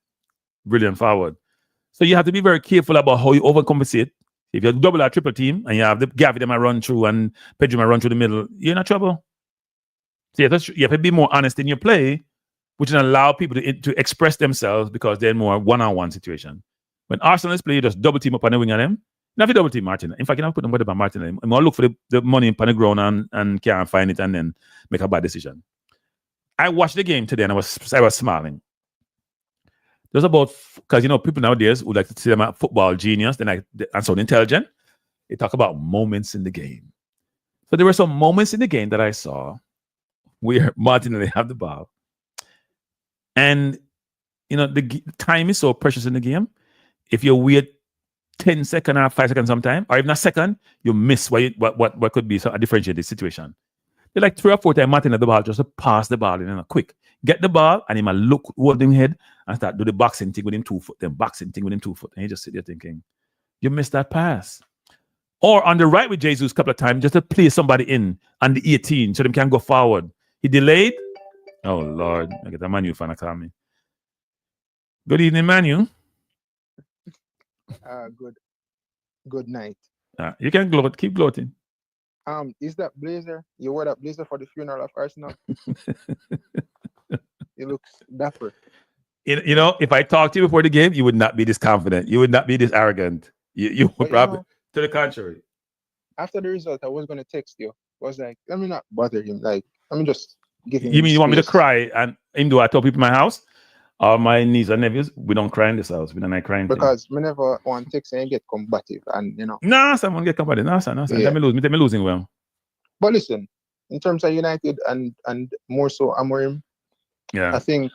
Brilliant forward. So you have to be very careful about how you overcompensate. If you double or triple team and you have the Gavi that might run through and Pedro might run through the middle, you're in trouble. So you have to be more honest in your play, which will allow people to express themselves because they're more one-on-one situation. When Arsenal is playing, you just double team up on the wing of them. Not if you double team Martin. In fact, you don't put them with Martin. I'm going to look for the money on the ground and can't find it and then make a bad decision. I watched the game today and I was smiling. There's about, because people nowadays would like to see them a football genius and so intelligent. They talk about moments in the game. So there were some moments in the game that I saw where Martinelli have the ball. And the time is so precious in the game. If you wait 10 seconds or 5 seconds sometime, or even a second, you miss what could be a differentiated situation. They're like 3 or 4 times Martin at the ball just to pass the ball in quick. Get the ball and he might look, hold him head and start do the boxing thing with him 2 foot, then boxing thing with him 2 foot. And you just sit there thinking, you missed that pass. Or on the right with Jesus a couple of times, just to play somebody in on the 18 so they can go forward. He delayed. Oh, Lord. I get a Manu fan to call me. Good evening, Manu. Good night. You can gloat. Keep gloating. Is that blazer? You wore that blazer for the funeral of Arsenal? It looks dapper. You know, if I talked to you before the game, you would not be this confident. You would not be this arrogant. You would But probably, to the contrary. after the result, I was gonna text you. I was like, let me not bother him. Like, let me just give him. You mean you want me to space. cry? And even though I tell people in my house, all my nieces and nephews, we don't cry in this house. We don't like crying. Because me never want text and get combative, and you know. Nah, someone get somebody. Nah, son. Yeah. Tell me losing well. But listen, in terms of United and more so Amorim, Yeah. I think,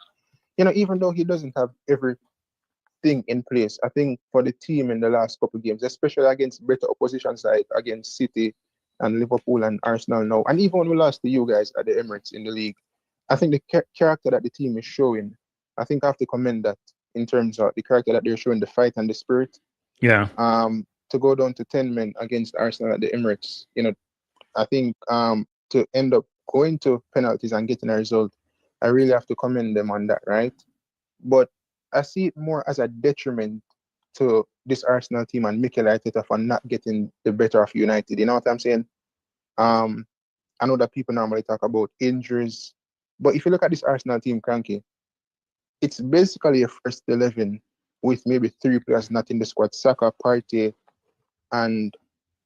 you know, even though he doesn't have everything in place, I think for the team in the last couple of games, especially against better oppositions like against City and Liverpool and Arsenal now, and even when we lost to you guys at the Emirates in the league, I think the character that the team is showing, I think I have to commend that in terms of the character that they're showing, the fight and the spirit. Yeah. To go down to 10 men against Arsenal at the Emirates, you know, I think to end up going to penalties and getting a result, I really have to commend them on that, right? But I see it more as a detriment to this Arsenal team and Mikel Arteta for not getting the better of United. You know what I'm saying? I know that people normally talk about injuries, but if you look at this Arsenal team, Cranky, it's basically a first 11 with maybe 3 players not in the squad: Saka, Partey, and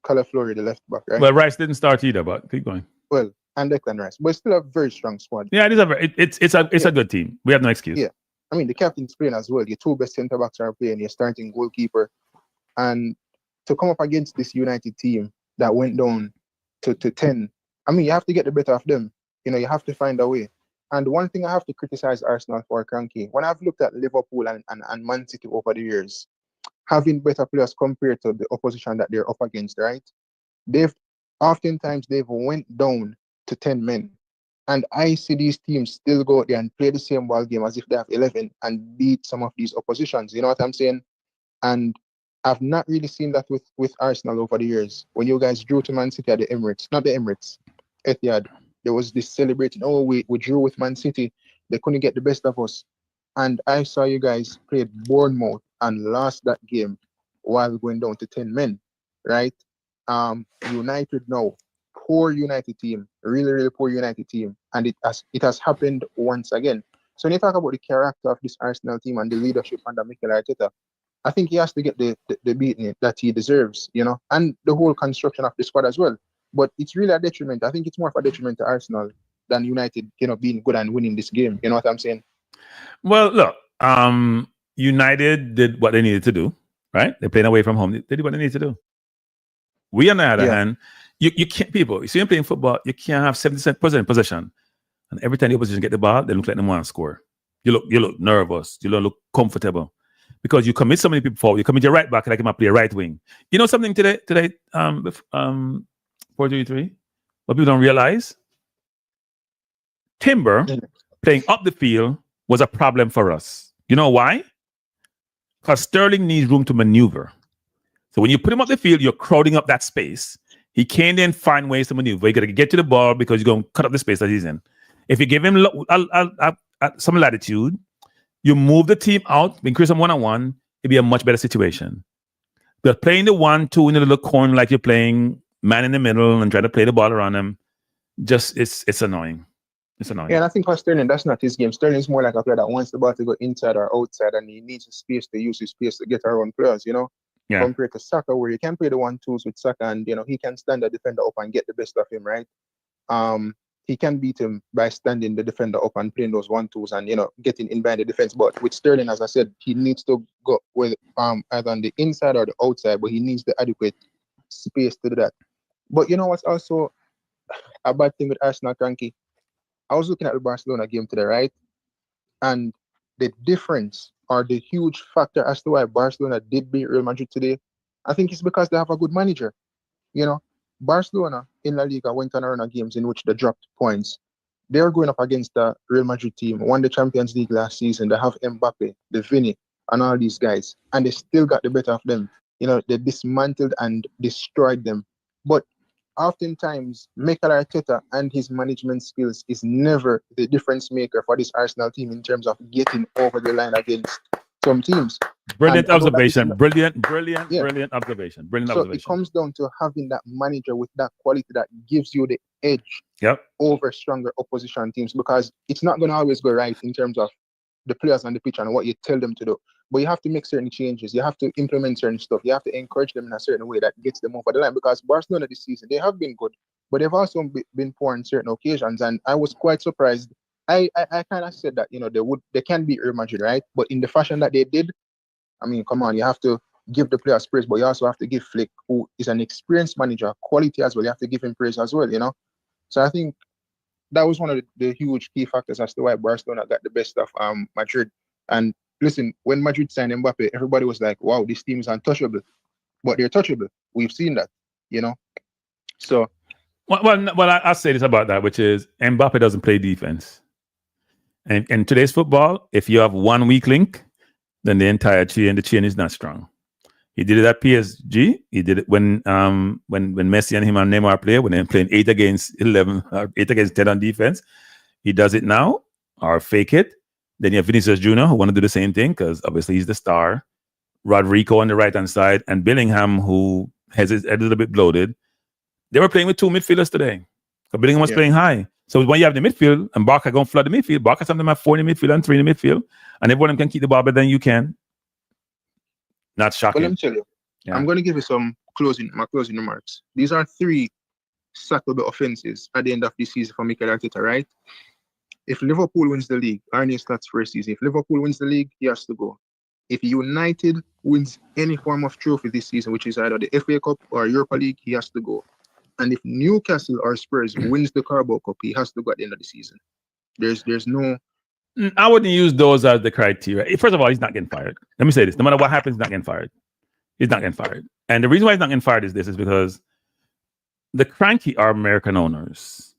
Calaflori, the left back, right? Well, Rice didn't start either, but keep going. Well, and Declan Rice, but it's still a very strong squad. Yeah, it's a good team. We have no excuse. Yeah. I mean, the captain's playing as well. Your 2 best centre backs are playing, your starting goalkeeper. And to come up against this United team that went down to 10, I mean, you have to get the better of them. You know, you have to find a way. And one thing I have to criticize Arsenal for, Cranky, when I've looked at Liverpool and Man City over the years, having better players compared to the opposition that they're up against, right? Oftentimes they've went down to 10 men. And I see these teams still go out there and play the same ball game as if they have 11 and beat some of these oppositions. You know what I'm saying? And I've not really seen that with Arsenal over the years. When you guys drew to Man City at the Emirates, not the Emirates, Etihad, there was this celebrating, oh, we drew with Man City. They couldn't get the best of us. And I saw you guys play Bournemouth and lost that game while going down to 10 men, right? United now, poor United team, really, really poor United team. And it has happened once again. So when you talk about the character of this Arsenal team and the leadership under Mikel Arteta, I think he has to get the beating that he deserves, you know, and the whole construction of the squad as well. But it's really a detriment. I think it's more of a detriment to Arsenal than United, you know, being good and winning this game. You know what I'm saying? Well, look, United did what they needed to do, right? They're playing away from home. They did what they needed to do. We, on the other hand, you can't, people, you see them playing football, you can't have 70% possession. And every time the opposition get the ball, they look like they want to score. You look nervous. You don't look comfortable. Because you commit so many people forward. You commit your right back like you might play a right wing. You know something today, 4-3-3, what people don't realize? Timber playing up the field was a problem for us. You know why? Because Sterling needs room to maneuver. So when you put him up the field, you're crowding up that space. He can't then find ways to maneuver. You got to get to the ball because you're going to cut up the space that he's in. If you give him some latitude, you move the team out, increase them one-on-one, it'd be a much better situation. But playing the 1-2 in the little corner like you're playing man in the middle and trying to play the ball around him, just it's annoying. It's annoying. Yeah, and I think for Sterling, that's not his game. Sterling's more like a player that wants the ball to go inside or outside, and he needs space to use his space to get around players, you know? Yeah. Compared to Saka, where you can play the 1-2s with Saka, and, you know, he can stand the defender up and get the best of him, right? He can beat him by standing the defender up and playing those 1-2s and, you know, getting in behind the defense. But with Sterling, as I said, he needs to go with either on the inside or the outside, but he needs the adequate space to do that. But you know what's also a bad thing with Arsenal, Cranky? I was looking at the Barcelona game today, right? And the difference or the huge factor as to why Barcelona did beat Real Madrid today, I think it's because they have a good manager. You know, Barcelona in La Liga went on a run of games in which they dropped points. They're going up against the Real Madrid team, won the Champions League last season. They have Mbappe, the Vini, and all these guys, and they still got the better of them. they dismantled and destroyed them. But oftentimes, Mikel Arteta and his management skills is never the difference maker for this Arsenal team in terms of getting over the line against some teams. Brilliant observation. Yeah. Brilliant observation. So it comes down to having that manager with that quality that gives you the edge over stronger opposition teams, because it's not going to always go right in terms of the players on the pitch and what you tell them to do. But you have to make certain changes. You have to implement certain stuff. You have to encourage them in a certain way that gets them over the line, because Barcelona this season, they have been good, but they've also been poor on certain occasions. And I was quite surprised. I kind of said that, they can beat Real Madrid, right? But in the fashion that they did, I mean, come on, you have to give the players praise, but you also have to give Flick, who is an experienced manager, quality as well. You have to give him praise as well, So I think that was one of the huge key factors as to why Barcelona got the best of Madrid. And listen, when Madrid signed Mbappe, everybody was like, wow, this team is untouchable. But they're touchable. We've seen that, So. Well, I'll say this about that, which is Mbappe doesn't play defense. And in today's football, if you have one weak link, then the entire chain, is not strong. He did it at PSG. He did it when Messi and him and Neymar play, when they're playing 8 against 11 or 8 against 10 on defense. He does it now, or fake it. Then you have Vinicius Jr., who want to do the same thing, because obviously he's the star. Rodrigo on the right-hand side, and Bellingham, who has his head a little bit bloated. They were playing with 2 midfielders today. So Bellingham was playing high. So when you have the midfield, and Barca going to flood the midfield, Barca sometimes have 4 in the midfield and 3 in the midfield, and everyone can keep the ball better than you can. Not shocking. But let me tell you, I'm going to give you my closing remarks. These are 3 sackable offenses at the end of the season for Mikel Arteta, right? If Liverpool wins the league, Arne Slott's first season, if Liverpool wins the league, he has to go. If United wins any form of trophy this season, which is either the FA Cup or Europa League, he has to go. And if Newcastle or Spurs wins the Carabao Cup, he has to go at the end of the season. There's no... I wouldn't use those as the criteria. First of all, he's not getting fired. Let me say this. No matter what happens, he's not getting fired. He's not getting fired. And the reason why he's not getting fired is because the cranky are American owners.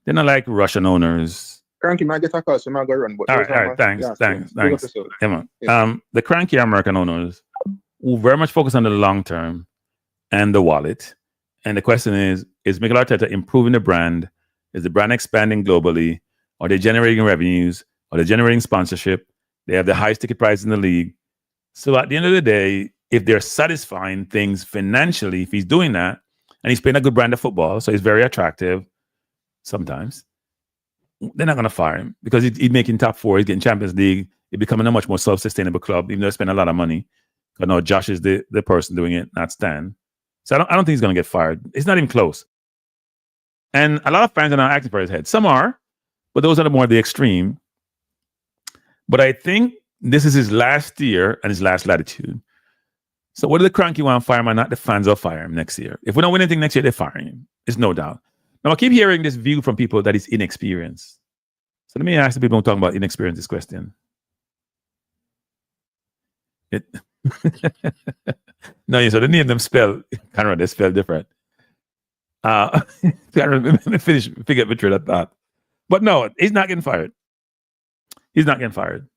They're not like Russian owners. Cranky might get a call, so I'm going to run. But all right, thanks. Come on. The cranky are American owners who very much focus on the long term and the wallet. And the question is Mikel Arteta improving the brand? Is the brand expanding globally? Are they generating revenues? Are they generating sponsorship? They have the highest ticket price in the league. So at the end of the day, if they're satisfying things financially, if he's doing that, and he's playing a good brand of football, so he's very attractive sometimes, they're not going to fire him, because he's making top 4, he's getting Champions League, he's becoming a much more self-sustainable club, even though they spend a lot of money. I know Josh is the person doing it, not Stan. So I don't think he's going to get fired. It's not even close. And a lot of fans are not acting for his head. Some are, but those are the more the extreme. But I think this is his last year and his last latitude. So whether the cranky want to fire him or not, the fans will fire him next year. If we don't win anything next year, they're firing him. It's no doubt. Now, I keep hearing this view from people that he's inexperienced. So let me ask the people who are talking about inexperience this question. No, so the name them spell, Conrad, they spell different. Let me figure out that. But no, he's not getting fired. He's not getting fired.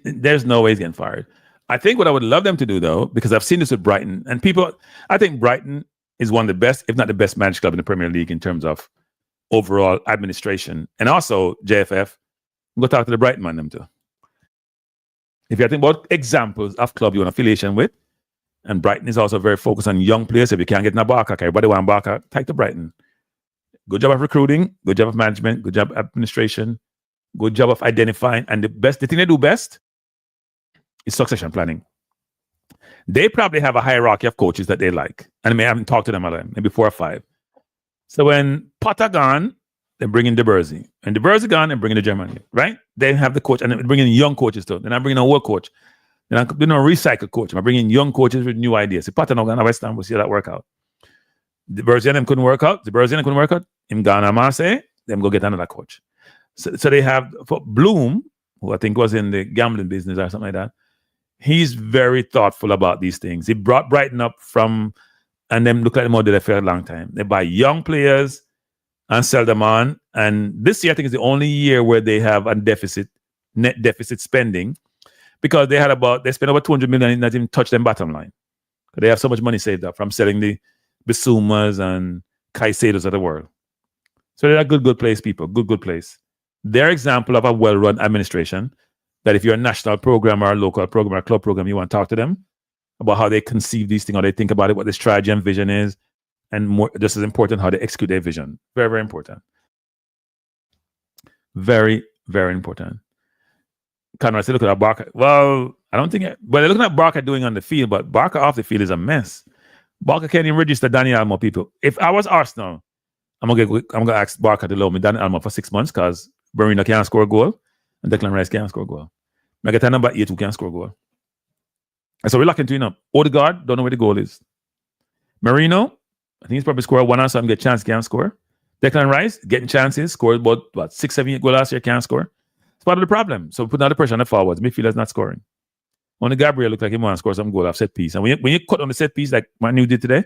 There's no way he's getting fired. I think what I would love them to do, though, because I've seen this with Brighton, and I think Brighton is one of the best, if not the best managed club in the Premier League in terms of overall administration. And also, JFF, go talk to the Brighton man them too. If you think about examples of club you want affiliation with, and Brighton is also very focused on young players. If you can't get Barca, everybody want Barca, take to Brighton. Good job of recruiting, good job of management, good job of administration, good job of identifying. And the thing they do best is succession planning. They probably have a hierarchy of coaches that they like. And I haven't talked to them a lot, maybe 4 or 5. So when Potter gone, they bring in De Berzy. And De Berzy gone, and bring in the Germany, right? They have the coach, and they bring in young coaches too. Then I bring in a world coach. Then I bring in a recycle coach. I bring in young coaches with new ideas. If Potter not gone to West Ham, we'll see how that work out. De Berzy and them couldn't work out. Him gone to Marseille, them go get another coach. So they have, for Bloom, who I think was in the gambling business or something like that, he's very thoughtful about these things. He brought Brighton up and then look like the model they for a long time. They buy young players and sell them on. And this year, I think, is the only year where they have a net deficit spending, because they spent over 200 million and not even touch them bottom line. They have so much money saved up from selling the Bisumas and Caicedos of the world. So they're a good place, people. Good place. They're example of a well-run administration that if you're a national program or a local program or a club program, you want to talk to them about how they conceive these things, how they think about it, what the strategy and vision is, and more, just as important, how they execute their vision. Very, very important. Very, very important. Conrad said, look at Barca. Well, I don't think, they're looking at Barca doing on the field, but Barca off the field is a mess. Barca can't even register Dani Almo, people. If I was Arsenal, I'm gonna ask Barca to loan me Dani Almo for 6 months because Marino can't score a goal and Declan Rice can't score a goal. I get a number 8 who can't score a goal. And so we're locking to up. Odegaard, don't know where the goal is. Marino, I think he's probably scored one or something, get a chance, can't score. Declan Rice, getting chances, scored about 6, 7 goals last year, can't score. It's part of the problem. So putting all the pressure on the forwards. Midfielder's not scoring. Only Gabriel looked like he want to score some goal off set piece. And when you cut on the set piece like Manu did today,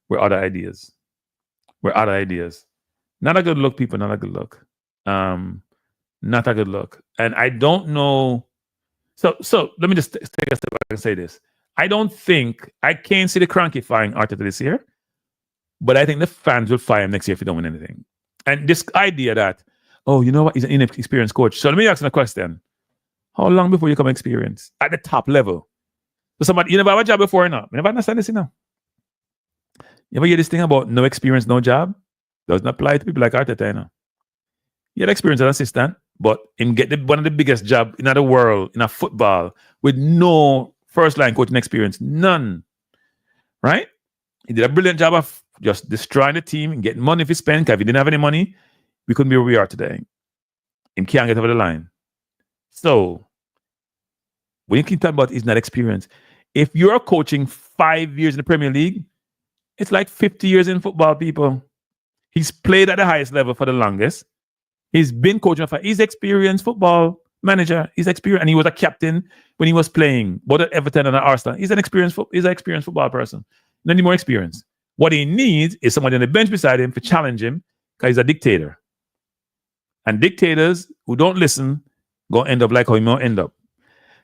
we're out of ideas. Not a good look, people, not a good look. Not a good look. And I don't know. So let me just take a step back and say this. I can't see the cranky firing Arteta this year, but I think the fans will fire him next year if he don't win anything. And this idea that, oh, you know what, he's an inexperienced coach. So let me ask you a question. How long before you become experienced at the top level? So somebody, you never have a job before or not? You never understand this, you know? You ever hear this thing about no experience, no job? Doesn't apply to people like Arteta, you know? He had experience as an assistant, but him get one of the biggest jobs in the world, in a football, with no first-line coaching experience. None. Right? He did a brilliant job of just destroying the team and getting money if he spent, because if he didn't have any money, we couldn't be where we are today. Him can't get over the line. So, when you keep talking about he's not experienced, if you're coaching 5 years in the Premier League, it's like 50 years in football, people. He's played at the highest level for the longest. He's been coaching for. He's experienced football manager. He's experienced, and he was a captain when he was playing both at Everton and at Arsenal. He's an experienced football person. No need more experience. What he needs is somebody on the bench beside him to challenge him, because he's a dictator. And dictators who don't listen gonna end up like how he might end up.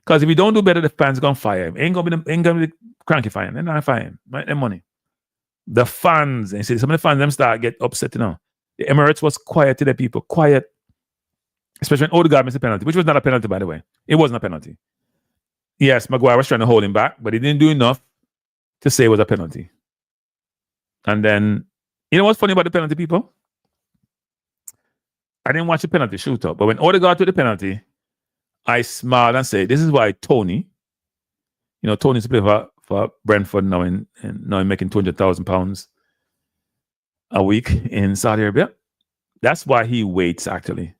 Because if he don't do better, the fans gonna fire him. Ain't gonna be the cranky firing. They're not firing. Right? Their money. The fans, and see, some of the fans them start get upset, you know. The Emirates was quiet to the people, quiet. Especially when Odegaard missed a penalty, which was not a penalty, by the way. It wasn't a penalty. Yes, Maguire was trying to hold him back, but he didn't do enough to say it was a penalty. And then, you know what's funny about the penalty, people? I didn't watch the penalty shootout, but when Odegaard took the penalty, I smiled and said, this is why Tony, Tony's play for Brentford now and now making £200,000 a week in Saudi Arabia. That's why he waits, actually.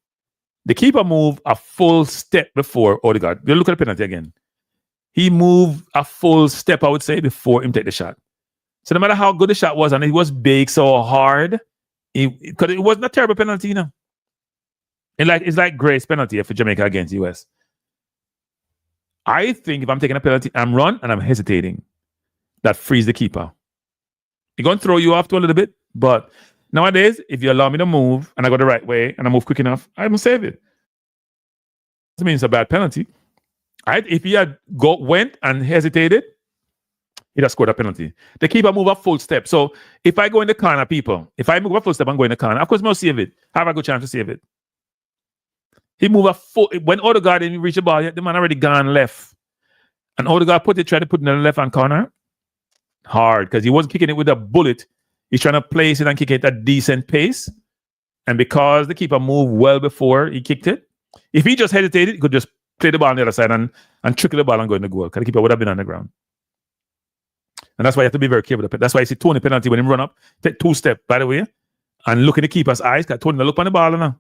The keeper moved a full step before Odegaard. You look at the penalty again. He moved a full step, I would say, before him take the shot. So no matter how good the shot was, and it was big, so hard, because it wasn't a terrible penalty, you know. It's like Grace penalty for Jamaica against US. I think if I'm taking a penalty, I'm run and I'm hesitating. That frees the keeper. It's going to throw you off to a little bit, but nowadays, if you allow me to move and I go the right way and I move quick enough, I'm going to save it. Doesn't mean it's a bad penalty. If he had went and hesitated, he'd have scored a penalty. The keeper move a full step. So if I go in the corner, people, if I move a full step and go in the corner, of course, I'm going to save it. Have a good chance to save it. He moved a full. When Odegaard didn't reach the ball yet, the man already gone left. And Odegaard tried to put it in the left-hand corner. Hard, because he wasn't kicking it with a bullet. He's trying to place it and kick it at a decent pace. And because the keeper moved well before he kicked it, if he just hesitated, he could just play the ball on the other side and trickle the ball and go in the goal, because the keeper would have been on the ground. And that's why you have to be very careful. That's why you see Tony penalty when he run up, take 2 steps, by the way, and look in the keeper's eyes, because Tony look on the ball now.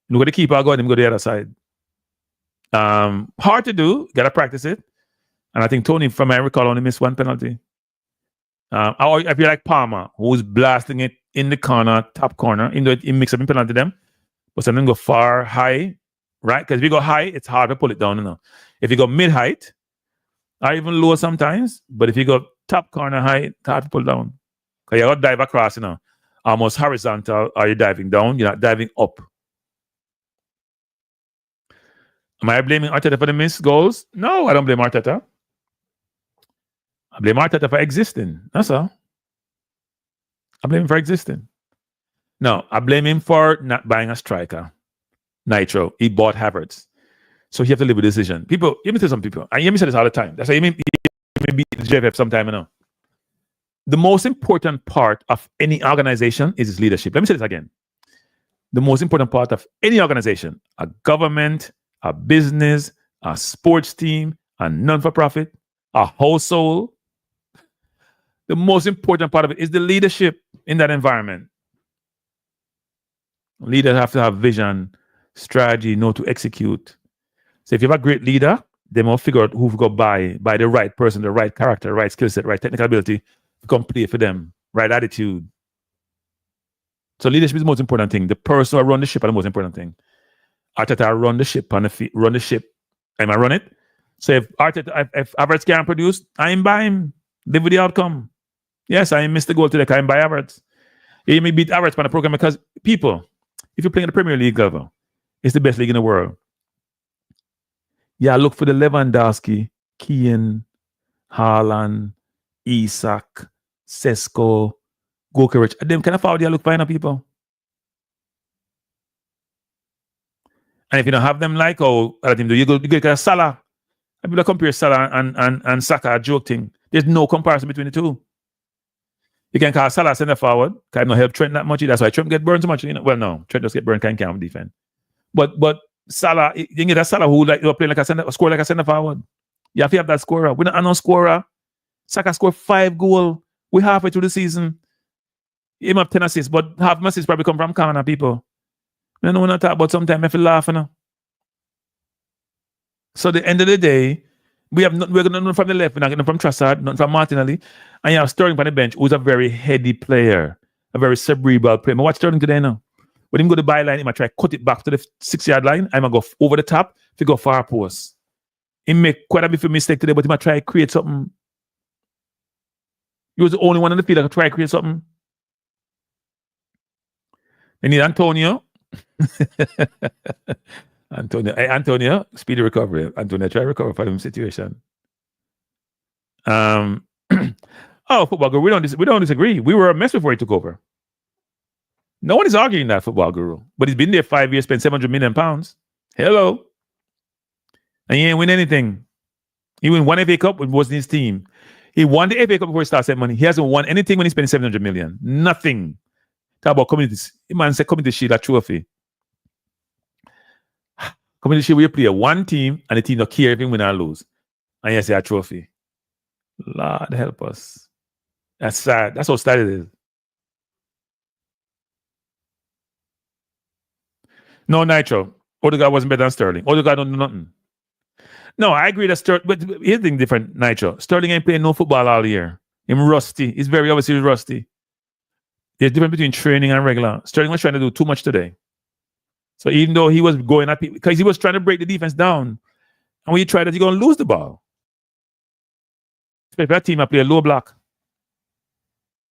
Look at the keeper, go and him go to the other side. Hard to do, gotta practice it. And I think Tony, from my recall, only missed 1 penalty. Or if you like Palmer, who's blasting it in the corner, top corner, even though he mix up in penalty them, but something go far high, right? Because if you go high, it's hard to pull it down, you know. If you go mid-height, or even lower sometimes, but if you go top corner high, it's hard to pull down. Because you got to dive across, you know, almost horizontal, or you're diving down, you're not diving up. Am I blaming Arteta for the missed goals? No, I don't blame Arteta. I blame Arteta for existing. That's all. I blame him for existing. No, I blame him for not buying a striker. Nitro. He bought Havertz. So he have to live with the decision. People, let me tell some people, and you hear me say this all the time. That's why you may beat the JFF sometime, you know. The most important part of any organization is its leadership. Let me say this again. The most important part of any organization, a government, a business, a sports team, a non-for-profit, a household, the most important part of it is the leadership in that environment. Leaders have to have vision, strategy, know to execute. So if you have a great leader, they will figure out who go by the right person, the right character, right skill set, right technical ability to come play for them, right attitude. So leadership is the most important thing. The person who run the ship is the most important thing. Arteta run the ship on the feet, run the ship. Am I run it? So if Havertz can't produce, I'm by him. Live with the outcome. Yes, I missed the goal today. I'm by Havertz. He may beat Havertz on the program because people, if you're playing in the Premier League level, it's the best league in the world. Yeah, look for the Lewandowski, Keane, Haaland, Isak, Sesko, Gokeridge. Them kind of forward you look fine on people. And if you don't have them like other team do, you get a Salah. I people compare Salah and Saka, a joke thing. There's no comparison between the two. You can call Salah center forward. Can not help Trent that much. That's why Trent get burned so much. You know? Well, no, Trent does get burned. Can't defend. But Salah, you can get a Salah who play like a center, score like a center forward. You have to have that scorer. We're not a scorer. Saka scored 5 goals. We're halfway through the season. He have 10 assists, but half my assists probably come from corner people. I know when I talk about sometimes I feel laughing. So at the end of the day, we're going nothing from the left, we're not getting from Trossard, nothing from Martinelli, and you have Sterling on the bench, who's a very heady player, a very cerebral player. I watch Sterling today now. When him go to the byline, he might try to cut it back to the 6-yard line. I might go over the top to go far post. He make quite a bit of a mistake today, but he might try to create something. He was the only one on the field that could try to create something. They need Antonio. Antonio, speedy recovery. Antonio, try to recover from the situation. Football guru, we don't disagree. We were a mess before he took over. No one is arguing that, football guru. But he's been there 5 years, spent £700 million. Hello. And he ain't win anything. He won one FA Cup, it wasn't his team. He won the FA Cup before he started spending money. He hasn't won anything when he spent £700 million. Nothing. Talk about community. Man said community shield, a trophy. Community shield, we play one team and the team don't care if you win or lose. And you say a trophy. Lord help us. That's sad. That's how sad it is. No, Nitro. Odegaard wasn't better than Sterling. Odegaard don't do nothing. No, I agree that Sterling, but here's the thing different, Nitro. Sterling ain't playing no football all year. He's rusty. He's very obviously rusty. There's a difference between training and regular. Sterling was trying to do too much today. So even though he was going at people, because he was trying to break the defense down, and when you try that, you're going to lose the ball. Especially that team, I play a low block.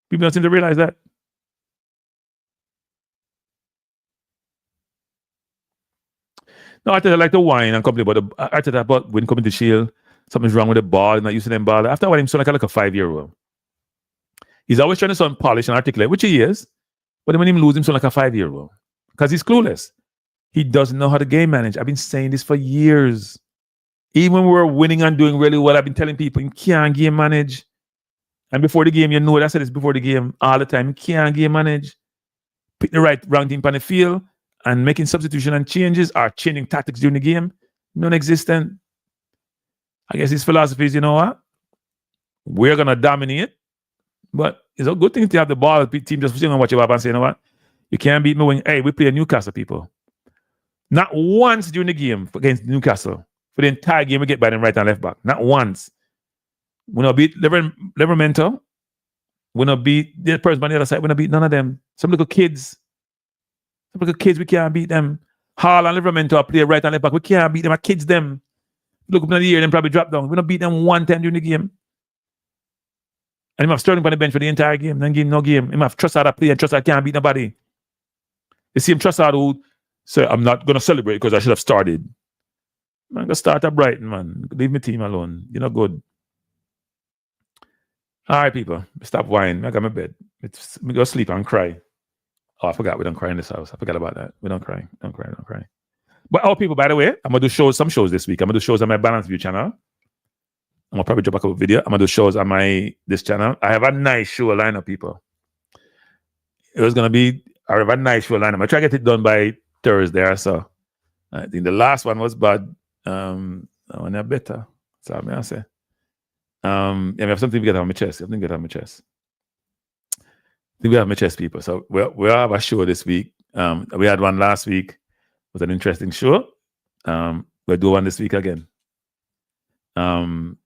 People don't seem to realize that. No, Arteta like to whine and complain about Arteta about when coming to Shield, something's wrong with the ball, not using them ball. After a while, him sound like a 5-year-old. He's always trying to sound polished and articulate, which he is. But then when him lose, him sound like a 5-year-old. Because he's clueless. He doesn't know how to game manage. I've been saying this for years. Even when we were winning and doing really well, I've been telling people, he can't game manage. And before the game, you know, I said this before the game all the time, he can't game manage. Pick the wrong team on the field, and making substitution and changes or changing tactics during the game, non-existent. I guess his philosophy is, you know what? We're going to dominate, but it's a good thing to have the ball. The team just sitting and watch your back and say, you know what? You can't beat me when, hey, we play Newcastle, people. Not once during the game against Newcastle. For the entire game, we get by them right and left back. Not once. We don't beat Livermento. We don't beat the person on the other side. We don't beat none of them. Some little kids. We can't beat them. Hall and Livermento play right and left back. We can't beat them. Our kids them. Look up in the year, them probably drop down. We don't beat them one time during the game. And him have Sterling on the bench for the entire game. Then give him no game. Him have Trossard play and Trossard can't beat nobody. You see him Trossard who say, I'm not going to celebrate because I should have started. Man, go start at Brighton, man. Leave my team alone. You're not good. All right, people. Stop whining. I got my bed. Me go sleep and cry. Oh, I forgot we don't cry in this house. I forgot about that. We don't cry. Don't cry. Don't cry. But people, by the way, I'm gonna do some shows this week. I'm gonna do shows on my Balance View channel. I'm gonna probably drop a couple video. I'm gonna do shows on this channel. I have a nice show lineup, people. It was gonna be I have a nice show lineup. I try to get it done by Thursday or so. I think the last one was bad. One are better. So I'm gonna say. Yeah, we have something to get on my chest. Something to get on my chest. I think we have my chest, people. So we have a show this week. We had one last week. It was an interesting show. We'll do one this week again. Boss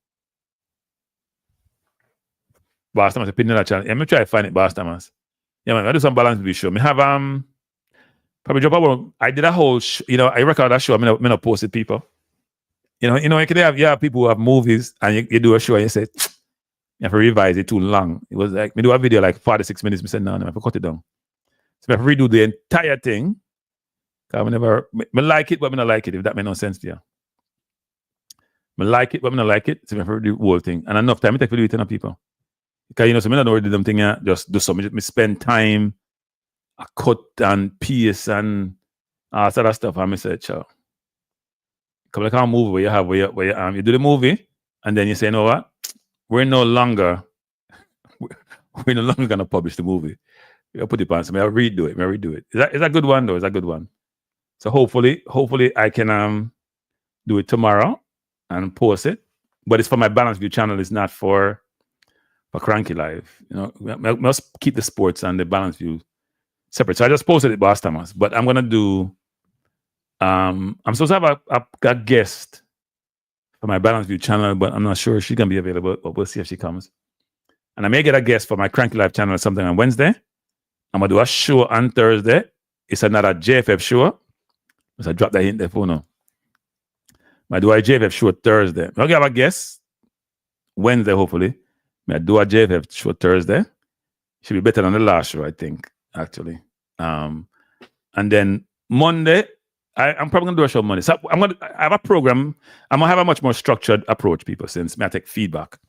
Thomas, opinion that channel. Yeah, I'm gonna try to find it, Boss Thomas. Yeah, man, I do some Balance View show. I have probably drop about. I did a whole I record that show. I'm gonna post it, people. You can have people who have movies and you do a show and you say you have to revise it too long. It was like me do a video like 46 minutes. Me say no, I have to cut it down. So I have to redo the entire thing. Cause I like it, but I don't like it. If that makes no sense to you. I like it, but I don't like it. So I have to redo the whole thing. And enough time I take to do it to people. Because so I don't already do them thing. Just do something. Me spend time, I cut and piece and all sort of stuff. And I say, ciao. Come like a movie where you have where you do the movie and then you say, you know what? We're no longer gonna publish the movie. You put it on something. I'll redo it. Is that a good one though? Is that a good one? So hopefully I can do it tomorrow and post it. But it's for my Balance View channel. It's not for Cranky Live. We must keep the sports and the Balance View separate. So I just posted it, Boss Thomas. But I'm gonna do. I'm supposed to have a guest for my Balance View channel, but I'm not sure if she's gonna be available. But we'll see if she comes. And I may get a guest for my Cranky Live channel or something on Wednesday. I'm gonna do a show on Thursday. It's another JFF show. So I drop that in the phone now. I do a JFF show Thursday. I'll get a guest Wednesday, hopefully. I do a JFF show Thursday. Should be better than the last show, I think, actually. And then Monday, I'm probably gonna do a show Monday. So I have a program. I'm gonna have a much more structured approach, people, since I take feedback.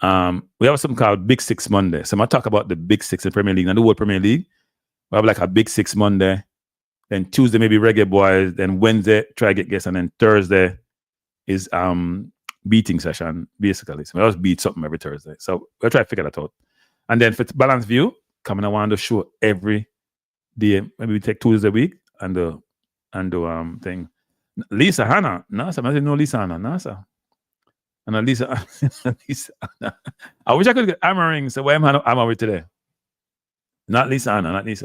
We have something called Big Six Monday. So I'm gonna talk about the Big Six in Premier League and the whole Premier League. We have like a Big Six Monday. Then Tuesday maybe Reggae Boys. Then Wednesday try to get guests, and then Thursday is beating session basically. So I just beat something every Thursday. So we'll try to figure that out. And then for Balance View, coming around the show every day. Maybe we take Tuesday a week and do thing. Lisa Hannah, Nasa. I didn't know Lisa Hannah, Nasa. And Lisa, Lisa Hannah. I wish I could get Amaring. So why am I with today? Not Lisa Hannah. You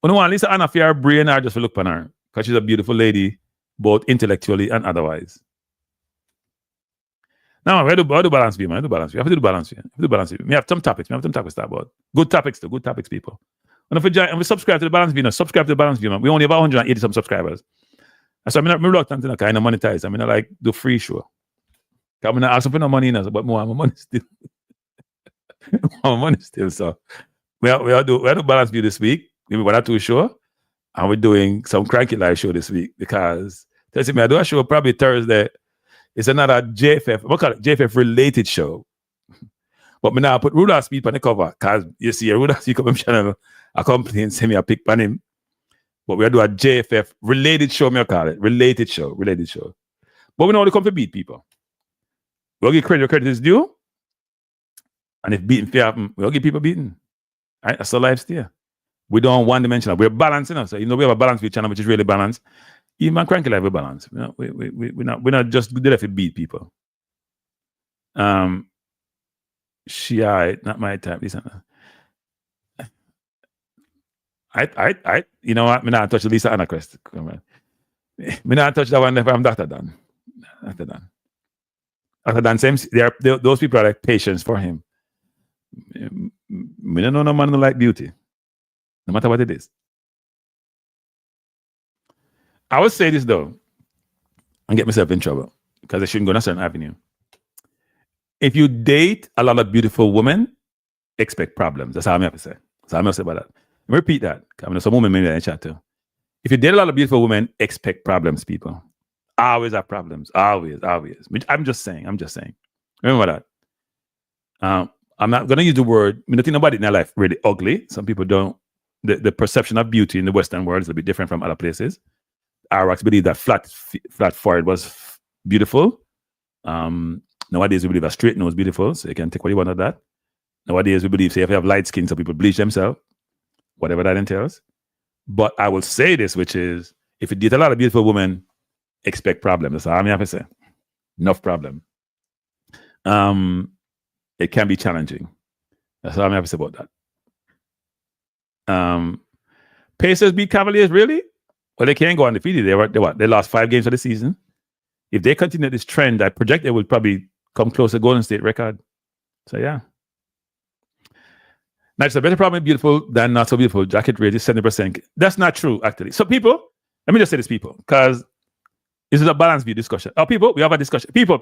know what? Lisa Hannah for her brain or just for look on her. Because she's a beautiful lady, both intellectually and otherwise. Now, I do Balance View, man. I have to do Balance View. We have some topics. We have some topics to talk about. Good topics, though. Good topics, people. And if we subscribe to the Balance View, subscribe to the Balance View, man. We only have 180 some subscribers. So I'm not reluctant to kind of monetize. I mean, I like do free show. I'm not asking for no money, but more money still. More money still. So we'll do Balance View this week. Maybe 1 or 2 show. And we're doing some Cranky Live show this week because I do a show probably Thursday. It's another JFF, we call it JFF related show. But me now put Rudolph Speed on the cover because you see a Rudolph Speed come channel, a company and send me a pic on him. But we'll do a JFF related show, me call it. Related show. But we know they come to beat people. We'll give credit where credit is due. And if beating fair happen, we'll give people beating. Right? That's the lifestyle. We don't one-dimensional. We're balancing us. So, we have a Balance View channel which is really balanced. Even Cranky Live, we balance. We're not just good enough to beat people. Not my type. Listen. You know what? Me not touch Lisa Anna quest. Me not touch that one if I'm Dr. Dan. Dr. Dan, same. Those people are like patience for him. Me don't know no man who like beauty. No matter what it is. I would say this though, and get myself in trouble because I shouldn't go on a certain avenue. If you date a lot of beautiful women, expect problems. That's how I'm going to say. That's how I'm going to say about that. Let me repeat that. I mean, some women maybe in chat too. If you date a lot of beautiful women, expect problems, people. Always have problems. Always. I'm just saying. Remember that. I'm not gonna use the word. I mean, nothing about it in their life really ugly. Some people don't. The perception of beauty in the Western world is a bit different from other places. Iraqs believe that flat forehead was beautiful. Nowadays we believe a straight nose is beautiful, so you can take what you want of that. Nowadays we believe, say, if you have light skin, some people bleach themselves, whatever that entails. But I will say this, which is, if you date a lot of beautiful women, expect problems. That's all I have to say. Enough problem. It can be challenging. That's all I have to say about that. Pacers beat Cavaliers, really? Well, they can't go undefeated. They lost 5 games of the season. If they continue this trend, I project they will probably come close to Golden State record. So yeah. Now, it's a better problem beautiful than not so beautiful. Jacket rate is 70%. That's not true, actually. So people, let me just say this, people, because this is a balanced view discussion. Oh, people, we have a discussion. People. I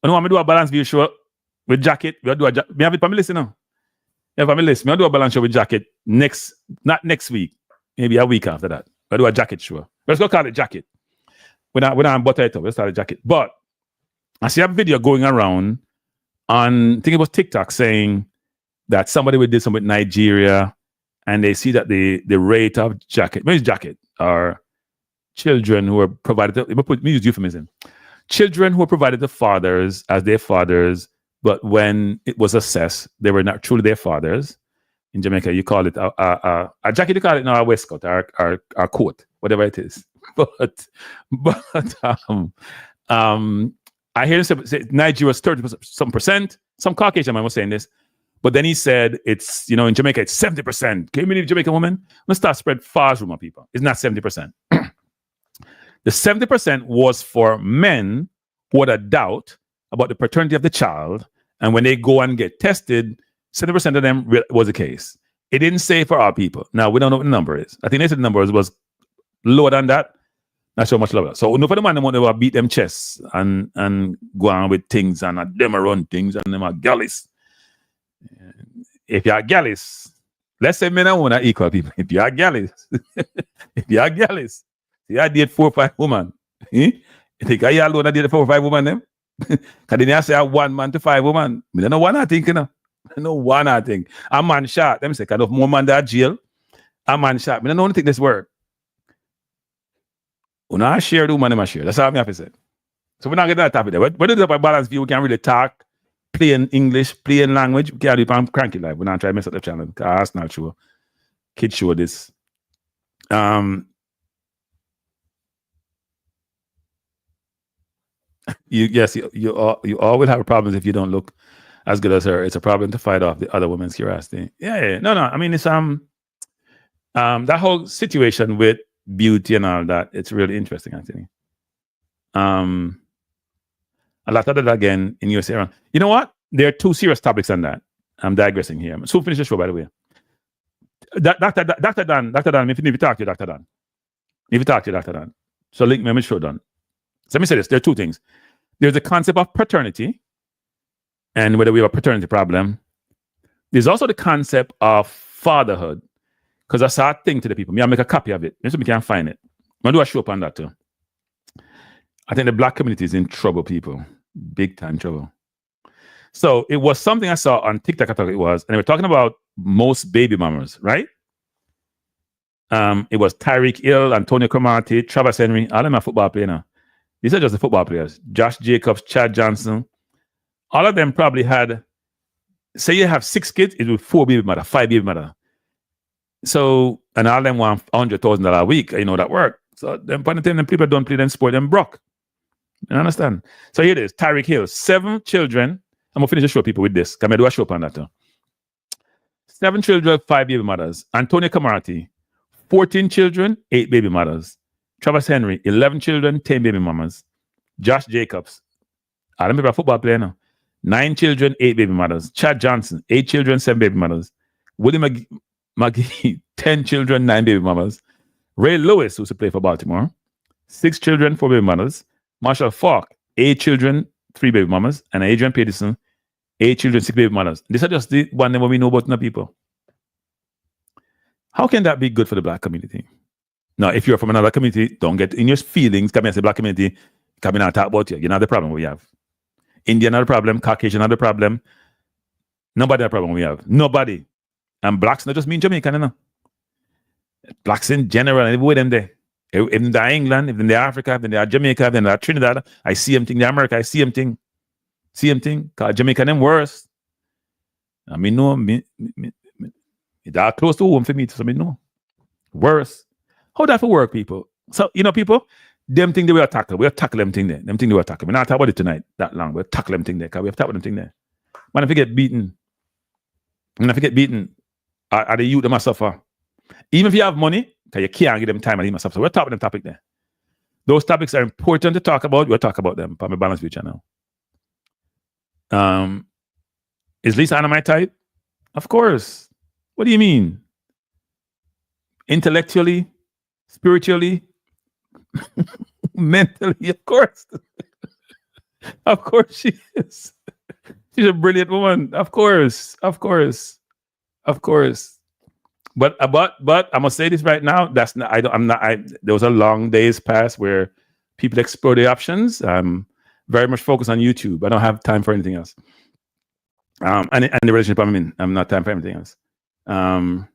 don't want me to do a balanced view show with Jacket. We have it for me listen now. Yeah, for me listen. I'll do a balance show with Jacket not next week, maybe a week after that. I'll do a Jacket show. Let's go call it Jacket. When I'm butter it up, let's start a Jacket. But I see a video going around on, I think it was TikTok, saying that somebody did something with Nigeria, and they see that the rate of Jacket, maybe it's Jacket, are children who are provided, let me use euphemism, children who were provided to fathers as their fathers, but when it was assessed, they were not truly their fathers. In Jamaica, you call it a Jacket, you call it now a waistcoat, or coat, whatever it is. But I hear him say Nigeria was 30%, some Caucasian man was saying this, but then he said it's, in Jamaica it's 70%. Can you believe Jamaican woman? Let's start spread false rumor, people. It's not 70%. The 70% was for men who had a doubt about the paternity of the child, and when they go and get tested, 70% of them was the case. It didn't say for our people. Now, we don't know what the number is. I think they said the number was lower than that. Not so much lower. So, no for the man, they want to beat them chests and go on with things, and them run things, and them are galleys. If you are galleys, let's say men and women are equal, people. If you are galleys, you date 4 or 5 women. You think I alone date 4 or 5 women, them? Because then you say 1 man to 5 women. I don't know one I think, I know one I think. A man shot. Let me say, kind of more man that jail. A man shot. I don't know anything this word. When I share, the woman I share. That's all I have to say. So we're not getting that topic there. When it's up a balanced view, we can really talk, plain English, plain language. We can't do it on Cranky Live. We're not trying to mess up the channel. That's not true. Kids show this. You all will have problems if you don't look as good as her. It's a problem to fight off the other woman's curiosity. Yeah. No. I mean, it's that whole situation with beauty and all that. It's really interesting, actually. A lot of that again in USA. You know what? There are 2 serious topics on that. I'm digressing here. So finish the show, by the way. Dr. Dan, if you talk to Dr. Dan. So link me show done. So let me say this. There are 2 things. There's the concept of paternity and whether we have a paternity problem. There's also the concept of fatherhood. Because I saw a thing to the people. I'll make a copy of it. So we can find it. I'll do a show up on that too. I think the Black community is in trouble, people. Big time trouble. So it was something I saw on TikTok, I thought it was. And they were talking about most baby mamas, right? It was Tyreek Hill, Antonio Cromartie, Travis Henry. All of them are football players now. These are just the football players. Josh Jacobs, Chad Johnson. All of them probably had, say you have 6 kids, it was 4 baby mother, 5 baby mother. So, and all of them want $100,000 a week. You know that work. So, them people don't play them sport, them broke. You understand? So here it is. Tyreek Hill, 7 children. I'm going to finish the show, people, with this. Can I do a show on that too? 7 children, 5 baby mothers. Antonio Cromartie, 14 children, 8 baby mothers. Travis Henry, 11 children, 10 baby mamas. Josh Jacobs, I remember a football player now. 9 children, 8 baby mothers. Chad Johnson, 8 children, 7 baby mothers. Willie McGee, 10 children, 9 baby mamas. Ray Lewis, who used to play for Baltimore, 6 children, 4 baby mothers. Marshall Falk, 8 children, 3 baby mamas. And Adrian Peterson, 8 children, 6 baby mothers. These are just the one that we know about the people. How can that be good for the Black community? Now, if you're from another community, don't get in your feelings. Come and say Black community, come in and talk about you. You're not the problem we have. Indian not the problem. Caucasian not the problem. Nobody have a problem we have. Nobody. And blacks not just mean Jamaican, you know. Blacks in general, everywhere them there. If they're England, if they're Africa, if they're Jamaica, if they're Trinidad, I see them thing. The America, I see them thing. See them thing. Because Jamaica them worse. I mean, no, they're close to home for me, so I mean, no. Worse. How that for work, people? So, you know, people, them thing they will tackle. We'll tackle them thing there. Them thing they will tackle. We're not talking about it tonight that long. We'll tackle them thing there. Because we have tackled them thing there. Man, if you get beaten, are the youth that must suffer? Even if you have money, because you can't give them time and they must suffer. So we're talking about them topic there. Those topics are important to talk about. We'll talk about them. From a balanced view channel. Is Lisa Anna my type? Of course. What do you mean? Intellectually, spiritually, mentally, of course. Of course she is. She's a brilliant woman. Of course. But I must say this right now. That's not. Those are long days past where people explore the options. I'm very much focused on YouTube. I don't have time for anything else. And the relationship I'm in, I'm not time for anything else. No,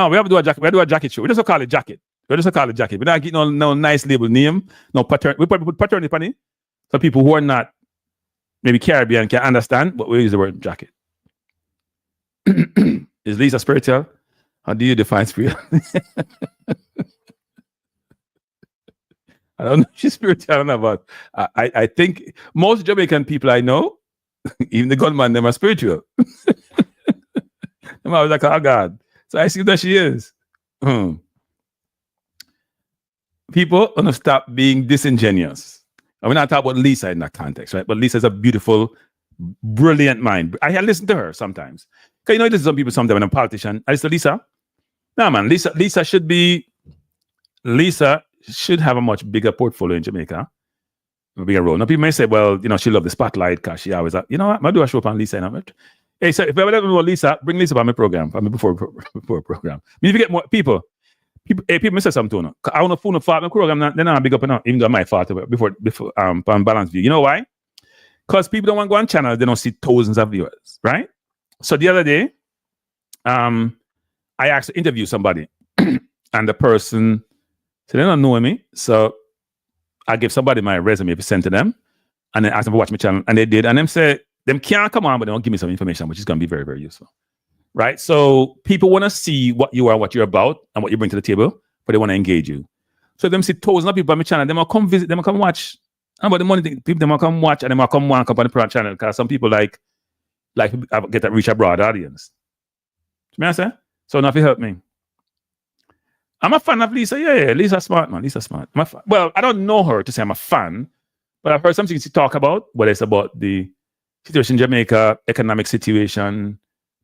we have to do a jacket. We have to do a jacket show. We just call it jacket. We're not getting no nice label name. No pattern. We probably put pattern on it. So people who are not maybe Caribbean can understand, but we use the word jacket. Is Lisa spiritual? How do you define spiritual? I don't know if she's spiritual or not, but I think most Jamaican people I know, even the gunman, them are spiritual. I was like, oh God. So I see that she is. People want to stop being disingenuous. And we're not talking about Lisa in that context, right? But Lisa's a beautiful, brilliant mind. I listen to her sometimes. Because you know, there's some people sometimes when I'm a politician. I listen to Lisa. No, man, Lisa should have a much bigger portfolio in Jamaica. A bigger role. Now people may say, well, you know, she love the spotlight because she always, you know what? I'm going to do a show on Lisa in a minute. Hey, so if I ever know Lisa, bring Lisa on my program, before program. I mean, if you get more people say something to her. I want to phone a fault my program, they're not big up enough, even though I might fault before on balance view. You know why? Because people don't want to go on channels, they don't see thousands of viewers, right? So the other day, I asked to interview somebody, and the person said they don't know me, so I give somebody my resume if you send to them, and then ask them to watch my channel, and they did, and them say them can't come on, but they don't give me some information, which is going to be very, very useful, right? So people want to see what you are, what you're about, and what you bring to the table, but they want to engage you. So them see thousands of people on my channel, they might come visit, they might come watch. And about the money thing, people they might come watch, and they might come one up on the channel because some people like get that reach a broad audience. You know what I'm saying? So now if you help me. I'm a fan of Lisa. Yeah, Lisa's smart, man. Lisa's smart. Well, I don't know her to say I'm a fan, but I've heard some things she talk about, whether it's about the situation in Jamaica, economic situation,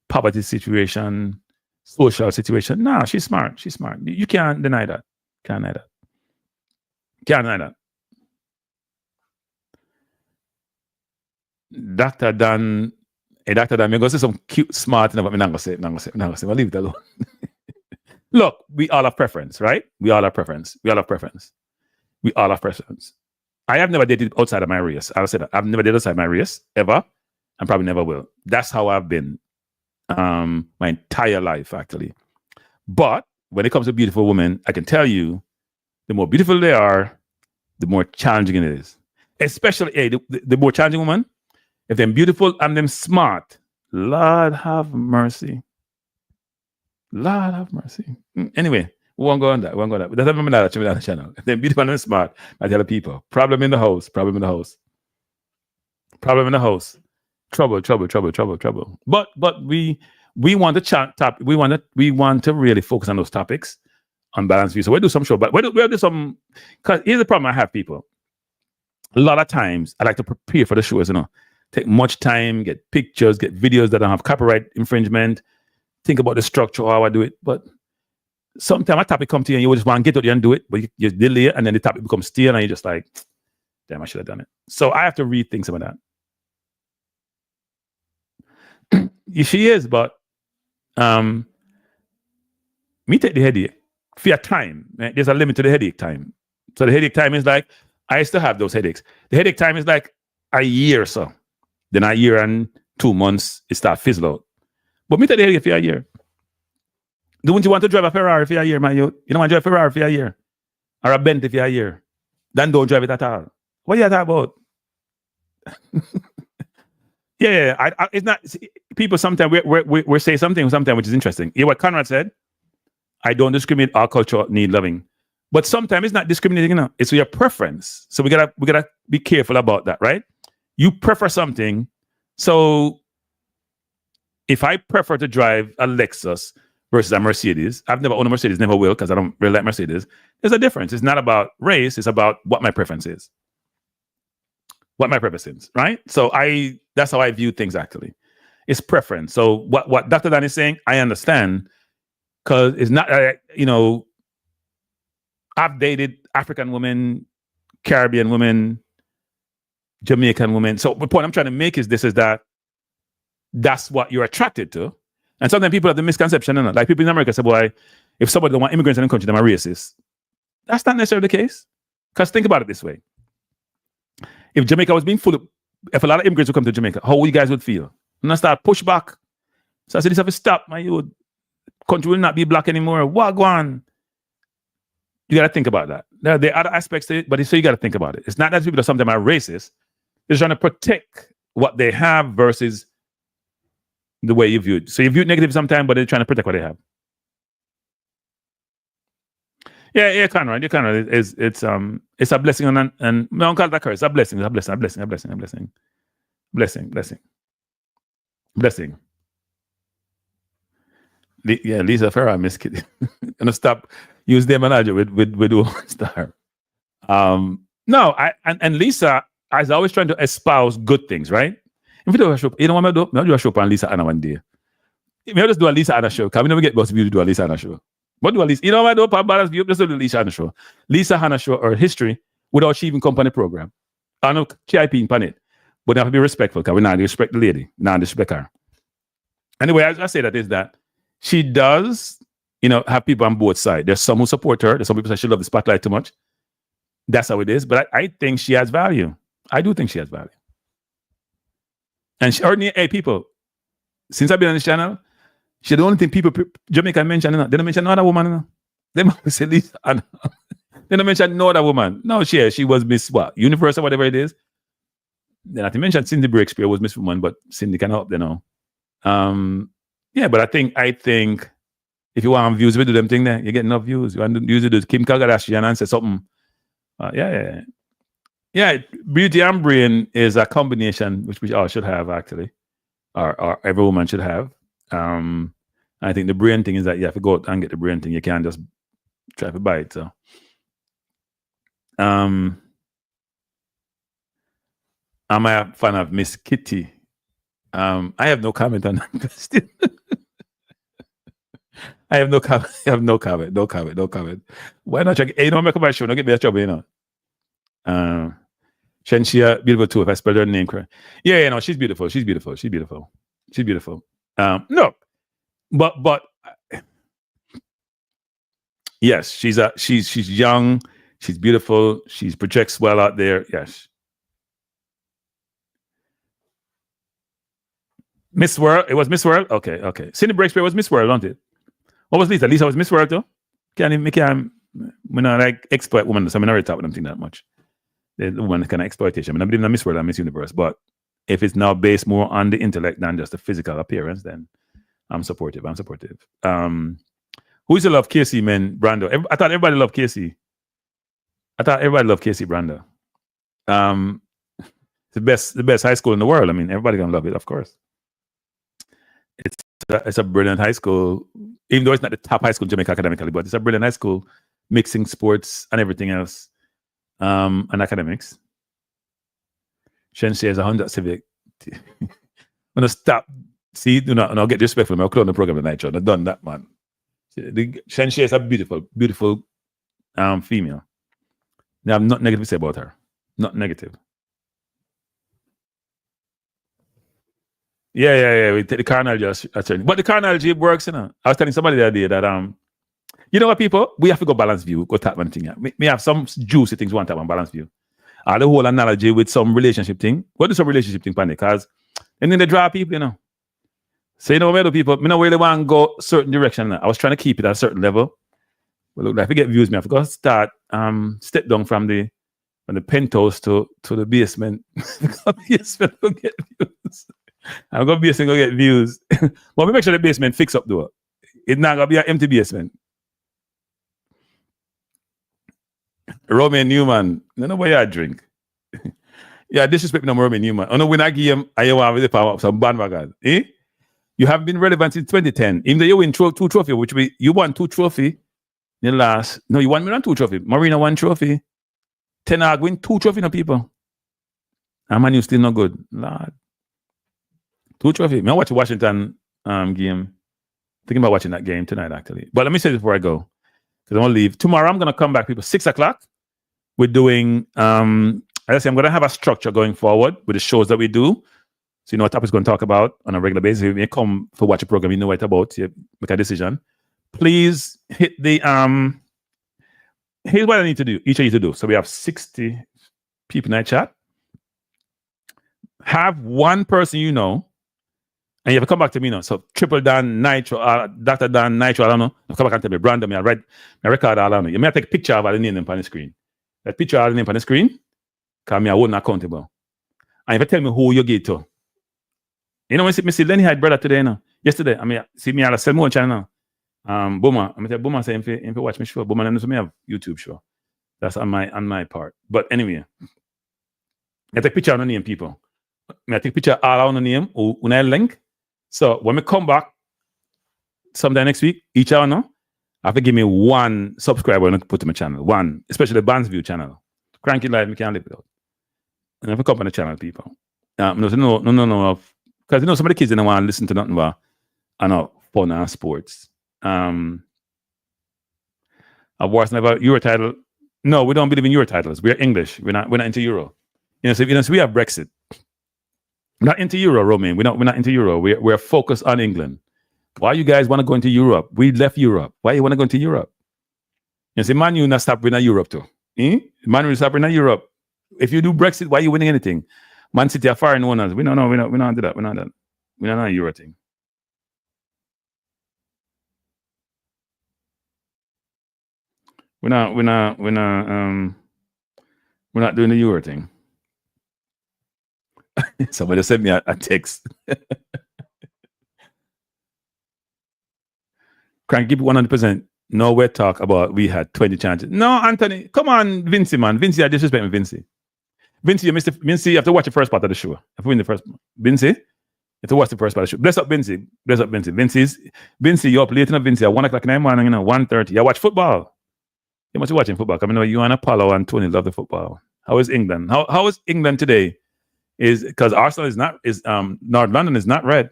poverty situation, social situation. Nah, she's smart. She's smart. You can't deny that. Can't deny that. Dr. Dan, me go say some cute, smart thing about me. Not gonna say. I'll leave it alone. Look, we all have preference, right? We all have preference. I have never dated outside of my race. I'll say that. I've never dated outside my race, ever, and probably never will. That's how I've been my entire life, actually. But when it comes to beautiful women, I can tell you, the more beautiful they are, the more challenging it is. Especially, the more challenging woman, if they're beautiful and them smart, Lord have mercy. Lord have mercy. Anyway, we won't go on that. That's not on the channel. If they're beautiful and smart, I tell the people. Problem in the house. Trouble. But we want to chat. We want to really focus on those topics on balanced view. So we'll do some show, but we'll do some. Because here's the problem I have, people. A lot of times I like to prepare for the shows, you know. Take much time, get pictures, get videos that don't have copyright infringement, think about the structure, how I do it. But sometimes a topic comes to you and you just want to get out there and do it, but you delay it and then the topic becomes stale and you're just like, damn, I should have done it. So I have to rethink some of that. She is, but me take the headache. For your time, right? There's a limit to the headache time. So the headache time is like, I still have those headaches. The headache time is like a year or so. Then a year and 2 months, it start fizzle out. But me tell you for a year. Don't you want to drive a Ferrari for a year, man? You don't want to drive a Ferrari for a year? Or a Bentley for a year? Then don't drive it at all. What are you talking about? It's not. People sometimes we say something sometimes which is interesting. You hear what Conrad said? I don't discriminate. Our culture need loving, but sometimes it's not discriminating. It's your preference. So we gotta be careful about that, right? You prefer something. So if I prefer to drive a Lexus versus a Mercedes, I've never owned a Mercedes, never will, because I don't really like Mercedes. There's a difference. It's not about race. It's about what my preference is. What my preference is, right? So that's how I view things, actually. It's preference. So what Dr. Dan is saying, I understand, because it's not, I've dated African women, Caribbean women, Jamaican women. So the point I'm trying to make is that's what you're attracted to. And sometimes people have the misconception, like people in America say, boy, if somebody don't want immigrants in the country, they're racist. That's not necessarily the case. Because think about it this way. If Jamaica was being if a lot of immigrants would come to Jamaica, how you guys would feel? And I start push back. So I said, this have to stop, my youth. Country will not be black anymore. Wagwan. You got to think about that. There are other aspects to it, but so you got to think about it. It's not that people that sometimes are racist. They're trying to protect what they have versus the way you view it. So you view it negative sometimes, but they're trying to protect what they have. Yeah, Conrad. It's a blessing and I don't call it a curse. A blessing. Lisa Farah, Miss Kitty. Gonna stop use them analogy with one star. No, and Lisa is always trying to espouse good things, right? If you do a show, you know what I do? I do a show on Lisa Anna one day. Maybe I just do a Lisa Anna show, because we never get boss view to do a Lisa Anna show. But do a Lisa, you know what I do? Pop balance view, just do the Lisa Anna show. Lisa Anna show or history without she even come on the program. I know CIP in it, but you have to be respectful, because we not respect the lady, not disrespect her. Anyway, I say that is that she does, have people on both sides. There's some who support her. There's some people say she loves the spotlight too much. That's how it is. But I think she has value. I do think she has value. And people, since I've been on this channel, she's the only thing people Jamaican mention. They don't mention no other woman. They might say Lisa. They don't mention no other woman. No, she was Miss Universe or whatever it is. Then I mention Cindy Breakspear was Miss Woman, but Cindy can help, Yeah, but I think if you want views, we do them thing there. You get enough views. You want to use it as Kim Kardashian and say something. Yeah. Beauty and brain is a combination which we all should have, actually, or every woman should have. I think the brain thing is that you have to go out and get the brain thing. You can't just try to buy it. So, am I a fan of Miss Kitty? I have no comment on that question. I have no comment. No comment. Why not? Make up my show. Don't get me a trouble, Shenshia, beautiful too. If I spell her name correct. Yeah, she's beautiful. No, but yes, she's young. She's beautiful. She projects well out there. Yes. Miss World. It was Miss World. Okay. Cindy Breakspear was Miss World, wasn't it? What was Lisa? Lisa was Miss World too. I'm not like exploit women, so I'm not really talking about them that much. The woman kind of exploitation. I believe in Miss World and Miss Universe, but if it's now based more on the intellect than just the physical appearance, then I'm supportive. Who used to love Casey, man? Brando. I thought everybody loved Casey. Brando. The best high school in the world. I mean, everybody gonna love it, of course. It's a brilliant high school, even though it's not the top high school in Jamaica academically, but it's a brilliant high school, mixing sports and everything else, and academics. Shenshia is 100 civic. I'm gonna stop. See, do not get disrespectful. I'll close the program tonight, John. I've done that, man. Shenshia is a beautiful female. Now, I'm not negative to say about her. Not negative. Yeah. We take the carnality attorney. But the carnality works, I was telling somebody the other day that you know what, people? We have to go balance view, go tap one thing. We have some juicy things we want to have on balance view. The whole analogy with some relationship thing. What is some relationship thing, Pandy? Because And then they draw people, you know. So you know where the people, me not really want to go certain direction. I was trying to keep it at a certain level. But look, if I get views, me I forgot to start step down from the penthouse to the basement. Basement will get views. I'm going to basement go get views. But we make sure the basement fix up though. It's not gonna be an empty basement. Roman Newman, no know what you drink. Yeah, disrespect no Roman Newman. I know when I give him, I want to power up some bandwagon. Eh? You have been relevant since 2010. Even though you win 2 trophies, which you won 2 trophies. The last, no, you won me on 2 trophies. Marina 1 trophy. Ten Hag win 2 trophies, no people. And Man, you still not good, Lord. 2 trophies. I watch the Washington game. Thinking about watching that game tonight, actually. But let me say this before I go, because I want to leave. Tomorrow, I'm going to come back, people, 6 o'clock. We're doing, as I say, I'm going to have a structure going forward with the shows that we do. So you know what topics going to talk about on a regular basis. If you may come for watch a program, you know what it's about. You make a decision. Please hit the, here's what I need to do, each of you to do. So we have 60 people in that chat. Have one person you know, and you have to come back to me now. So Triple Dan, Nitro, Dr. Dan, Nitro, I don't know. Come back and tell me, Brandon, I record all I know. You may take a picture of all the name on the screen. That picture of all the name on the screen, because I wasn't accountable. And if you tell me who you get to. You know, when I see Lenny Hyde brother today, now. Yesterday, I mean, see me on a 7 channel. Boomer, I'm tell Boomer say if you watch me show, Boomer knows me have YouTube show. That's on my part. But anyway, I take picture on the name, people. I take picture all on the name, when I link. So when we come back sometime next week, each hour now, I have to give me 1 subscriber and put to my channel. 1, especially the Bands View channel. Cranky Live, we can't live without. And if I come on the channel, people. No, because you know some of the kids don't want to listen to nothing about fun and sports. Awards never Euro title. No, we don't believe in Euro titles. We're English. We're not into Euro. So we have Brexit. We're not into Euro, Romain. We're not into Euro. We're focused on England. Why you guys want to go into Europe? We left Europe. Why you want to go into Europe? Man U not stop winning Europe too. Man U stop winning Europe. If you do Brexit, why are you winning anything? Man City are foreign owners. We don't do that. We're not a Euro thing. We're not doing the Euro thing. Somebody sent me a text. Crank, give 100%. No, we talk about we had 20 chances. No, Anthony, come on, Vinci, man. Vinci, I disrespect me, Vinci. Vinci, you have to watch the first part of the show. If we win the first, Vinci, you have to watch the first part of the show. Bless up, Vinci. Bless up, Vinci. Vinci, you're up late enough, Vinci. At 1 o'clock in the morning, 1:30. You watch football. You must be watching football. I mean, you and Apollo and Tony love the football. How is England? How is England today? Is because Arsenal is North London is not red.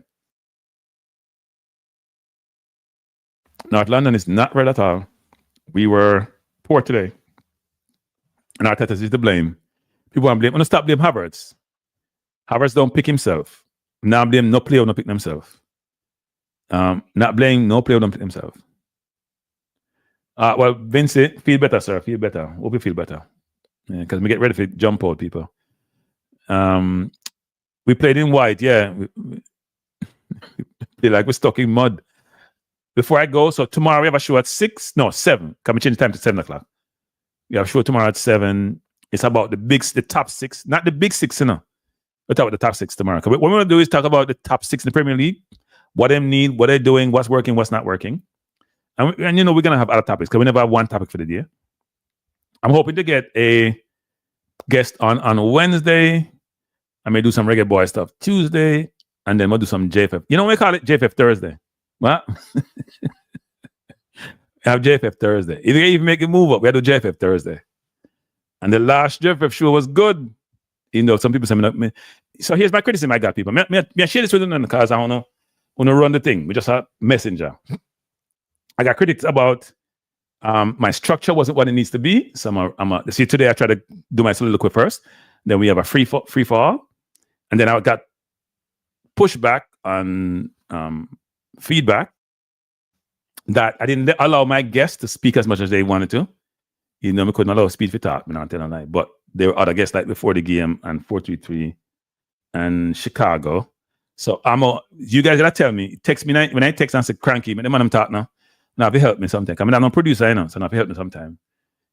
North London is not red at all. We were poor today. And Arteta is to blame. People want to blame. I'm going to stop blaming Havertz. Havertz don't pick himself. Now blame no player don't pick themselves. Not blame no player don't pick himself. Well, Vincent, feel better, sir. Feel better. Hope you feel better. Because we get ready for jump out, people. We played in white, yeah. We play like we're stuck in mud. Before I go, so tomorrow we have a show at 7. Can we change the time to 7 o'clock? We have a show tomorrow at 7. It's about the top 6, not the big 6, We'll talk about the top 6 tomorrow. What we're going to do is talk about the top 6 in the Premier League, what they need, what they're doing, what's working, what's not working. And we're going to have other topics because we never have one topic for the day. I'm hoping to get a guest on Wednesday. I may do some reggae boy stuff Tuesday, and then we'll do some JFF. You know what we call it? JFF Thursday. What? Have JFF Thursday. If you even make it move up, we had to do JFF Thursday. And the last JFF show was good. You know, some people say me. So here's my criticism I got, people. I share this with them because I don't know when I run the thing. We just a messenger. I got critics about my structure wasn't what it needs to be. So see, today I try to do my soliloquy first. Then we have a free fall. And then I got pushback on feedback that I didn't allow my guests to speak as much as they wanted to. You know, we couldn't allow speed for talk, not telling lie. But there were other guests like Before the Game and 433 and Chicago So you guys gotta tell me. Text me when I text and say cranky, but the man I'm talking now. Now if you help me sometime. I mean I'm not a producer, so now if you help me sometime.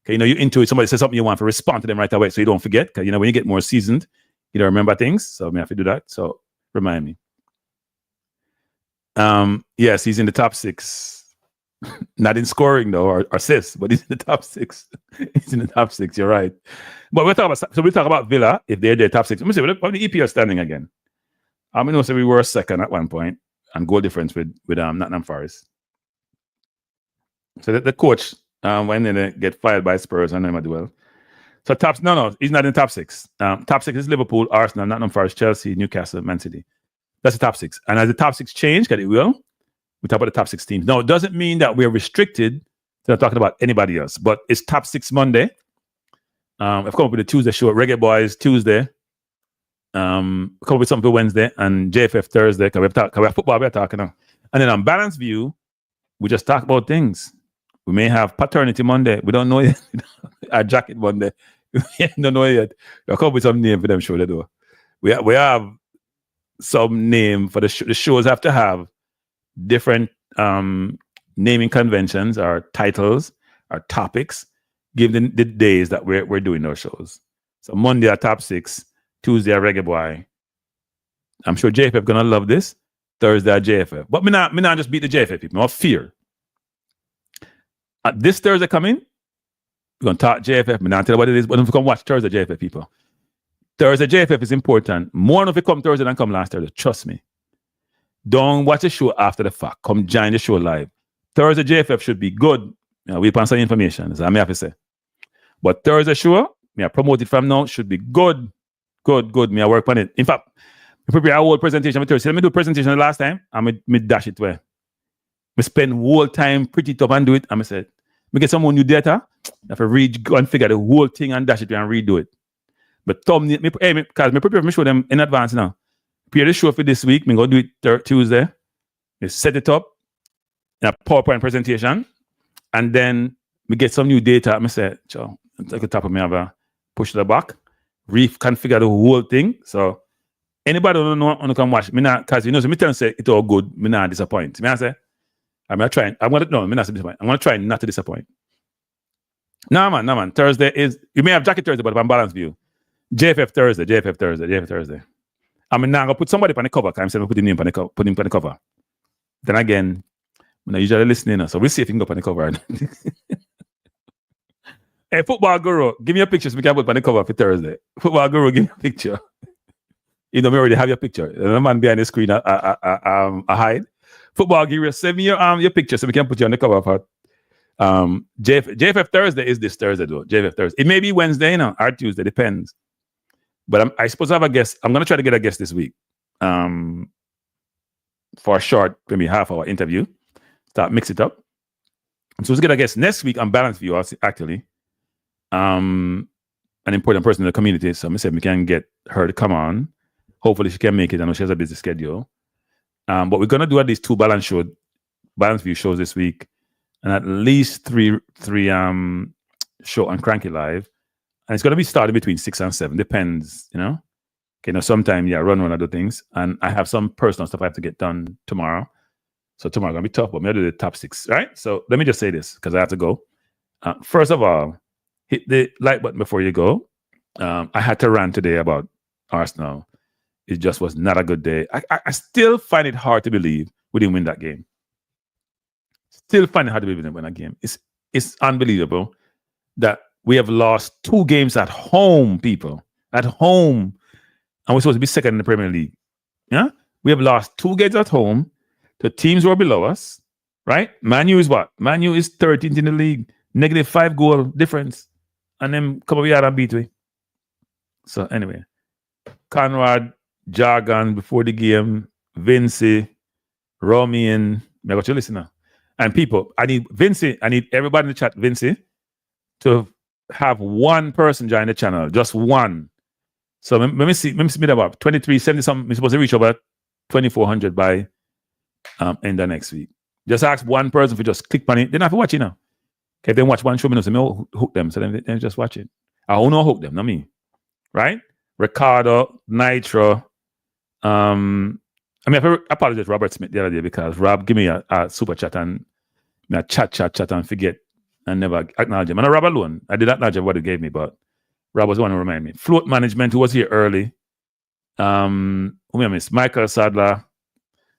Okay, you're into it. Somebody says something you want to respond to them right away, so you don't forget. Because when you get more seasoned, you don't remember things. So I have to do that. So remind me. Yes, he's in the top 6. Not in scoring though, or assists, but he's in the top 6. He's in the top 6. You're right. But we'll talk about Villa if they're the top 6. Let me see what the EPL standing again. I mean, we were second at one point, and goal difference with Nottingham Forest. So the coach when they get fired by Spurs and them as well. So he's not in the top 6. Top 6 is Liverpool, Arsenal, Nottingham Forest, Chelsea, Newcastle, Man City. That's the top 6. And as the top 6 change, because it will, we talk about the top 6 teams. Now, it doesn't mean that we're restricted to not talking about anybody else, but it's top 6 Monday. I've come up with a Tuesday show. Reggae Boys Tuesday. Come up with something for Wednesday and JFF Thursday. Because we have football we're talking now. And then on Balance View, we just talk about things. We may have Paternity Monday. We don't know yet. Our Jacket Monday. We don't know yet. We'll come up with some name for them show. Though. We have some name for the shows have to have different naming conventions or titles or topics given the days that we're doing those shows. So Monday are top 6, Tuesday are Reggae Boy. I'm sure JFF gonna love this. Thursday are JFF. But me not just beat the JFF people. No fear. This Thursday coming, we're gonna talk JFF. Me not tell you what it is, but if you come watch Thursday JFF people. Thursday JFF is important. More if it come Thursday than come last Thursday. Trust me. Don't watch the show after the fact. Come join the show live. Thursday JFF should be good. We pass some information. That's what I have to say. But Thursday show, I promote it from now, should be good. Good. Me I work on it. In fact, I prepare a whole presentation for Thursday. Let me do a presentation the last time. And me dash it where. We spend whole time pretty tough and do it. And I said, we get some more new data. I have to go and figure the whole thing and dash it and redo it. But thumbnail, because me prepare me show them in advance now. Prepare the show for this week. Me go do it Tuesday. We set it up in a PowerPoint presentation. And then we get some new data. I say, take the top of me, have a push to the back, reconfigure the whole thing. So anybody who don't know want to come watch me now, because so me tell say it's all good, me not disappoint. Me I say, me not disappoint. I'm gonna try not to disappoint. No man. Thursday is you may have Jacket Thursday, but I'm Balance View. JFF Thursday. I mean, now I'm gonna put somebody on the cover. I'm saying put him on the cover. Then again, I'm usually listening, so we'll see if he can go on the cover. Hey, Football Guru, give me a picture so we can put on the cover for Thursday. Football Guru, give me a picture. Me already have your picture. The man behind the screen, I hide. Football Guru, send me your picture so we can put you on the cover for JFF Thursday is this Thursday though. JFF Thursday. It may be Wednesday, or Tuesday, depends. But I suppose I have a guest. I'm gonna try to get a guest this week. For a short, maybe half-hour interview. Start mix it up. So let's get a guest next week on Balance View, actually. An important person in the community. So I said we can get her to come on. Hopefully she can make it. I know she has a busy schedule. But we're gonna do at least 2 Balance View shows this week. And at least three show on Cranky Live. And it's going to be starting between 6 and 7. Depends, Okay, sometimes, run one of the things. And I have some personal stuff I have to get done tomorrow. So tomorrow going to be tough, but maybe I'll do the top 6, right? So let me just say this, because I have to go. First of all, hit the like button before you go. I had to rant today about Arsenal. It just was not a good day. I still find it hard to believe we didn't win that game. Still find it hard to believe we didn't win that game. It's unbelievable that we have lost 2 games at home, people. At home. And we're supposed to be second in the Premier League. Yeah? We have lost 2 games at home to teams who are below us. Right? Man U is what? Man U is 13th in the league. -5 goal difference. And then come over here and beat we. So anyway. Conrad, Jargon before the game. Vinci, Romian. I got you listen now. And people, I need everybody in the chat, Vinci, to have one person join the channel, just one. So let me see me about 2370 something. We're supposed to reach over 2400 by end of next week. Just ask one person for just click on it. They don't have to watch it now. Okay, if they watch one show minutes, I hook them. So then they just watch it. I will not hook them, not me. Right? Ricardo, Nitro, I mean, I apologize to Robert Smith the other day because Rob gave me a super chat and me a chat and forget and never acknowledge him. And Rob alone, I did acknowledge what he gave me, but Rob was the one who reminded me. Float Management, who was here early. Who I miss? Michael Sadler.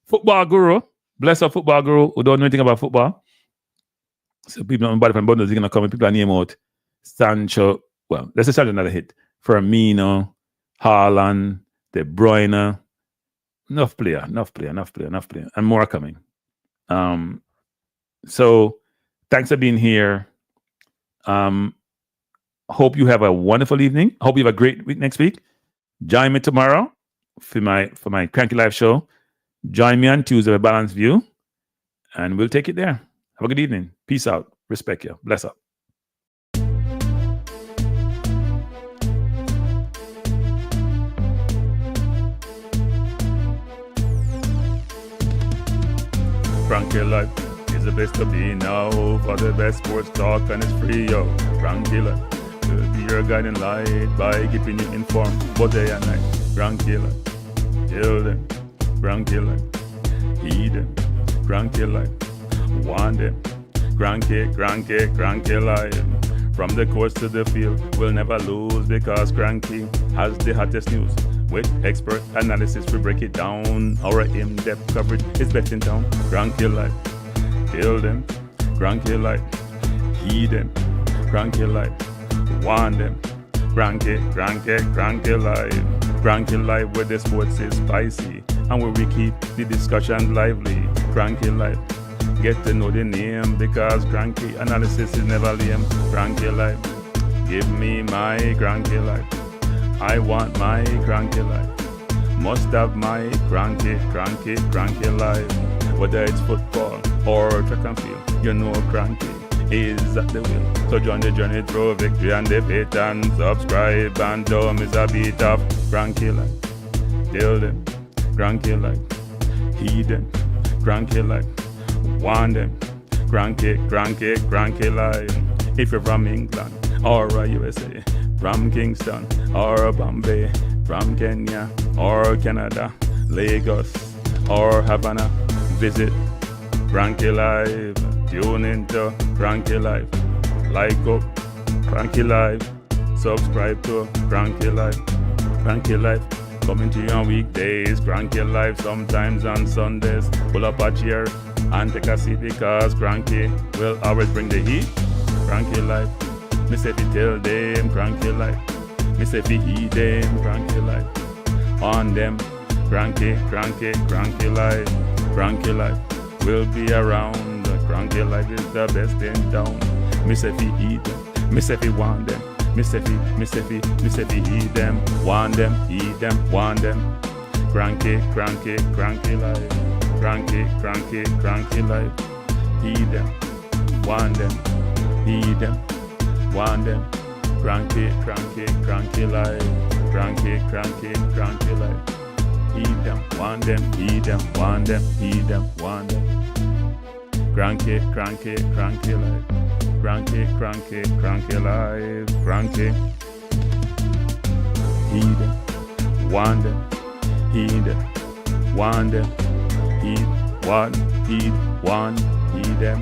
Football Guru. Bless up Football Guru who don't know anything about football. So people on body from bundles are going to come and people are name out Sancho. Well, let's just start another hit. Firmino, Haaland, De Bruyne. Enough player. And more coming. So thanks for being here. Hope you have a wonderful evening. Hope you have a great week next week. Join me tomorrow for my Cranky Live show. Join me on Tuesday with Balanced View. And we'll take it there. Have a good evening. Peace out. Respect you. Bless up. Cranky Live is the best to be now. For the best sports talk and it's free, yo. Cranky Live will be your guiding light by keeping you informed both day and night. Cranky Live, tell them. Cranky Live, heed them. Cranky Live, want them. Cranky Live. From the courts to the field, we'll never lose because Cranky has the hottest news. With expert analysis, we break it down. Our in-depth coverage is best in town. Cranky Live, tell them. Cranky Live, heed them. Cranky Live, want them. Cranky Live. Cranky Live, where the sports is spicy and where we keep the discussion lively. Cranky Live, get to know the name because Cranky analysis is never lame. Cranky Live, give me my Cranky Live. I want my Cranky Live. Must have my Cranky Live. Whether it's football or track and field, you know Cranky is at the wheel. So join the journey through victory and defeat and subscribe and don't miss a beat of Cranky Live. Tell them, Cranky Live, heed them, Cranky Live, want them, Cranky Live. If you're from England or USA, from Kingston or Bombay, from Kenya or Canada, Lagos or Havana, visit Cranky Live. Tune into Cranky Live. Like up Cranky Live. Subscribe to Cranky Live. Cranky Live coming to you on weekdays. Cranky Live sometimes on Sundays. Pull up a chair and take a seat because Cranky will always bring the heat. Cranky Live. Me say fi tell them Cranky Live. Me say fi heed them Cranky Live. On them Cranky Live. Cranky Live will be around. Cranky Live is the best in town. Me say fi eat them, me say fi want them, me say fi eat them, want them, eat them, want them. Cranky Live, Cranky Live, eat them, want them, eat them, want them. Cranky Live, Cranky Live, eat them, want them, eat them, want them, eat them, want them. Cranky Live. Cranky Live. Cranky. Heed them. Want them. Heed them. Want them. Heed. Want. Heed. Want. Heed them.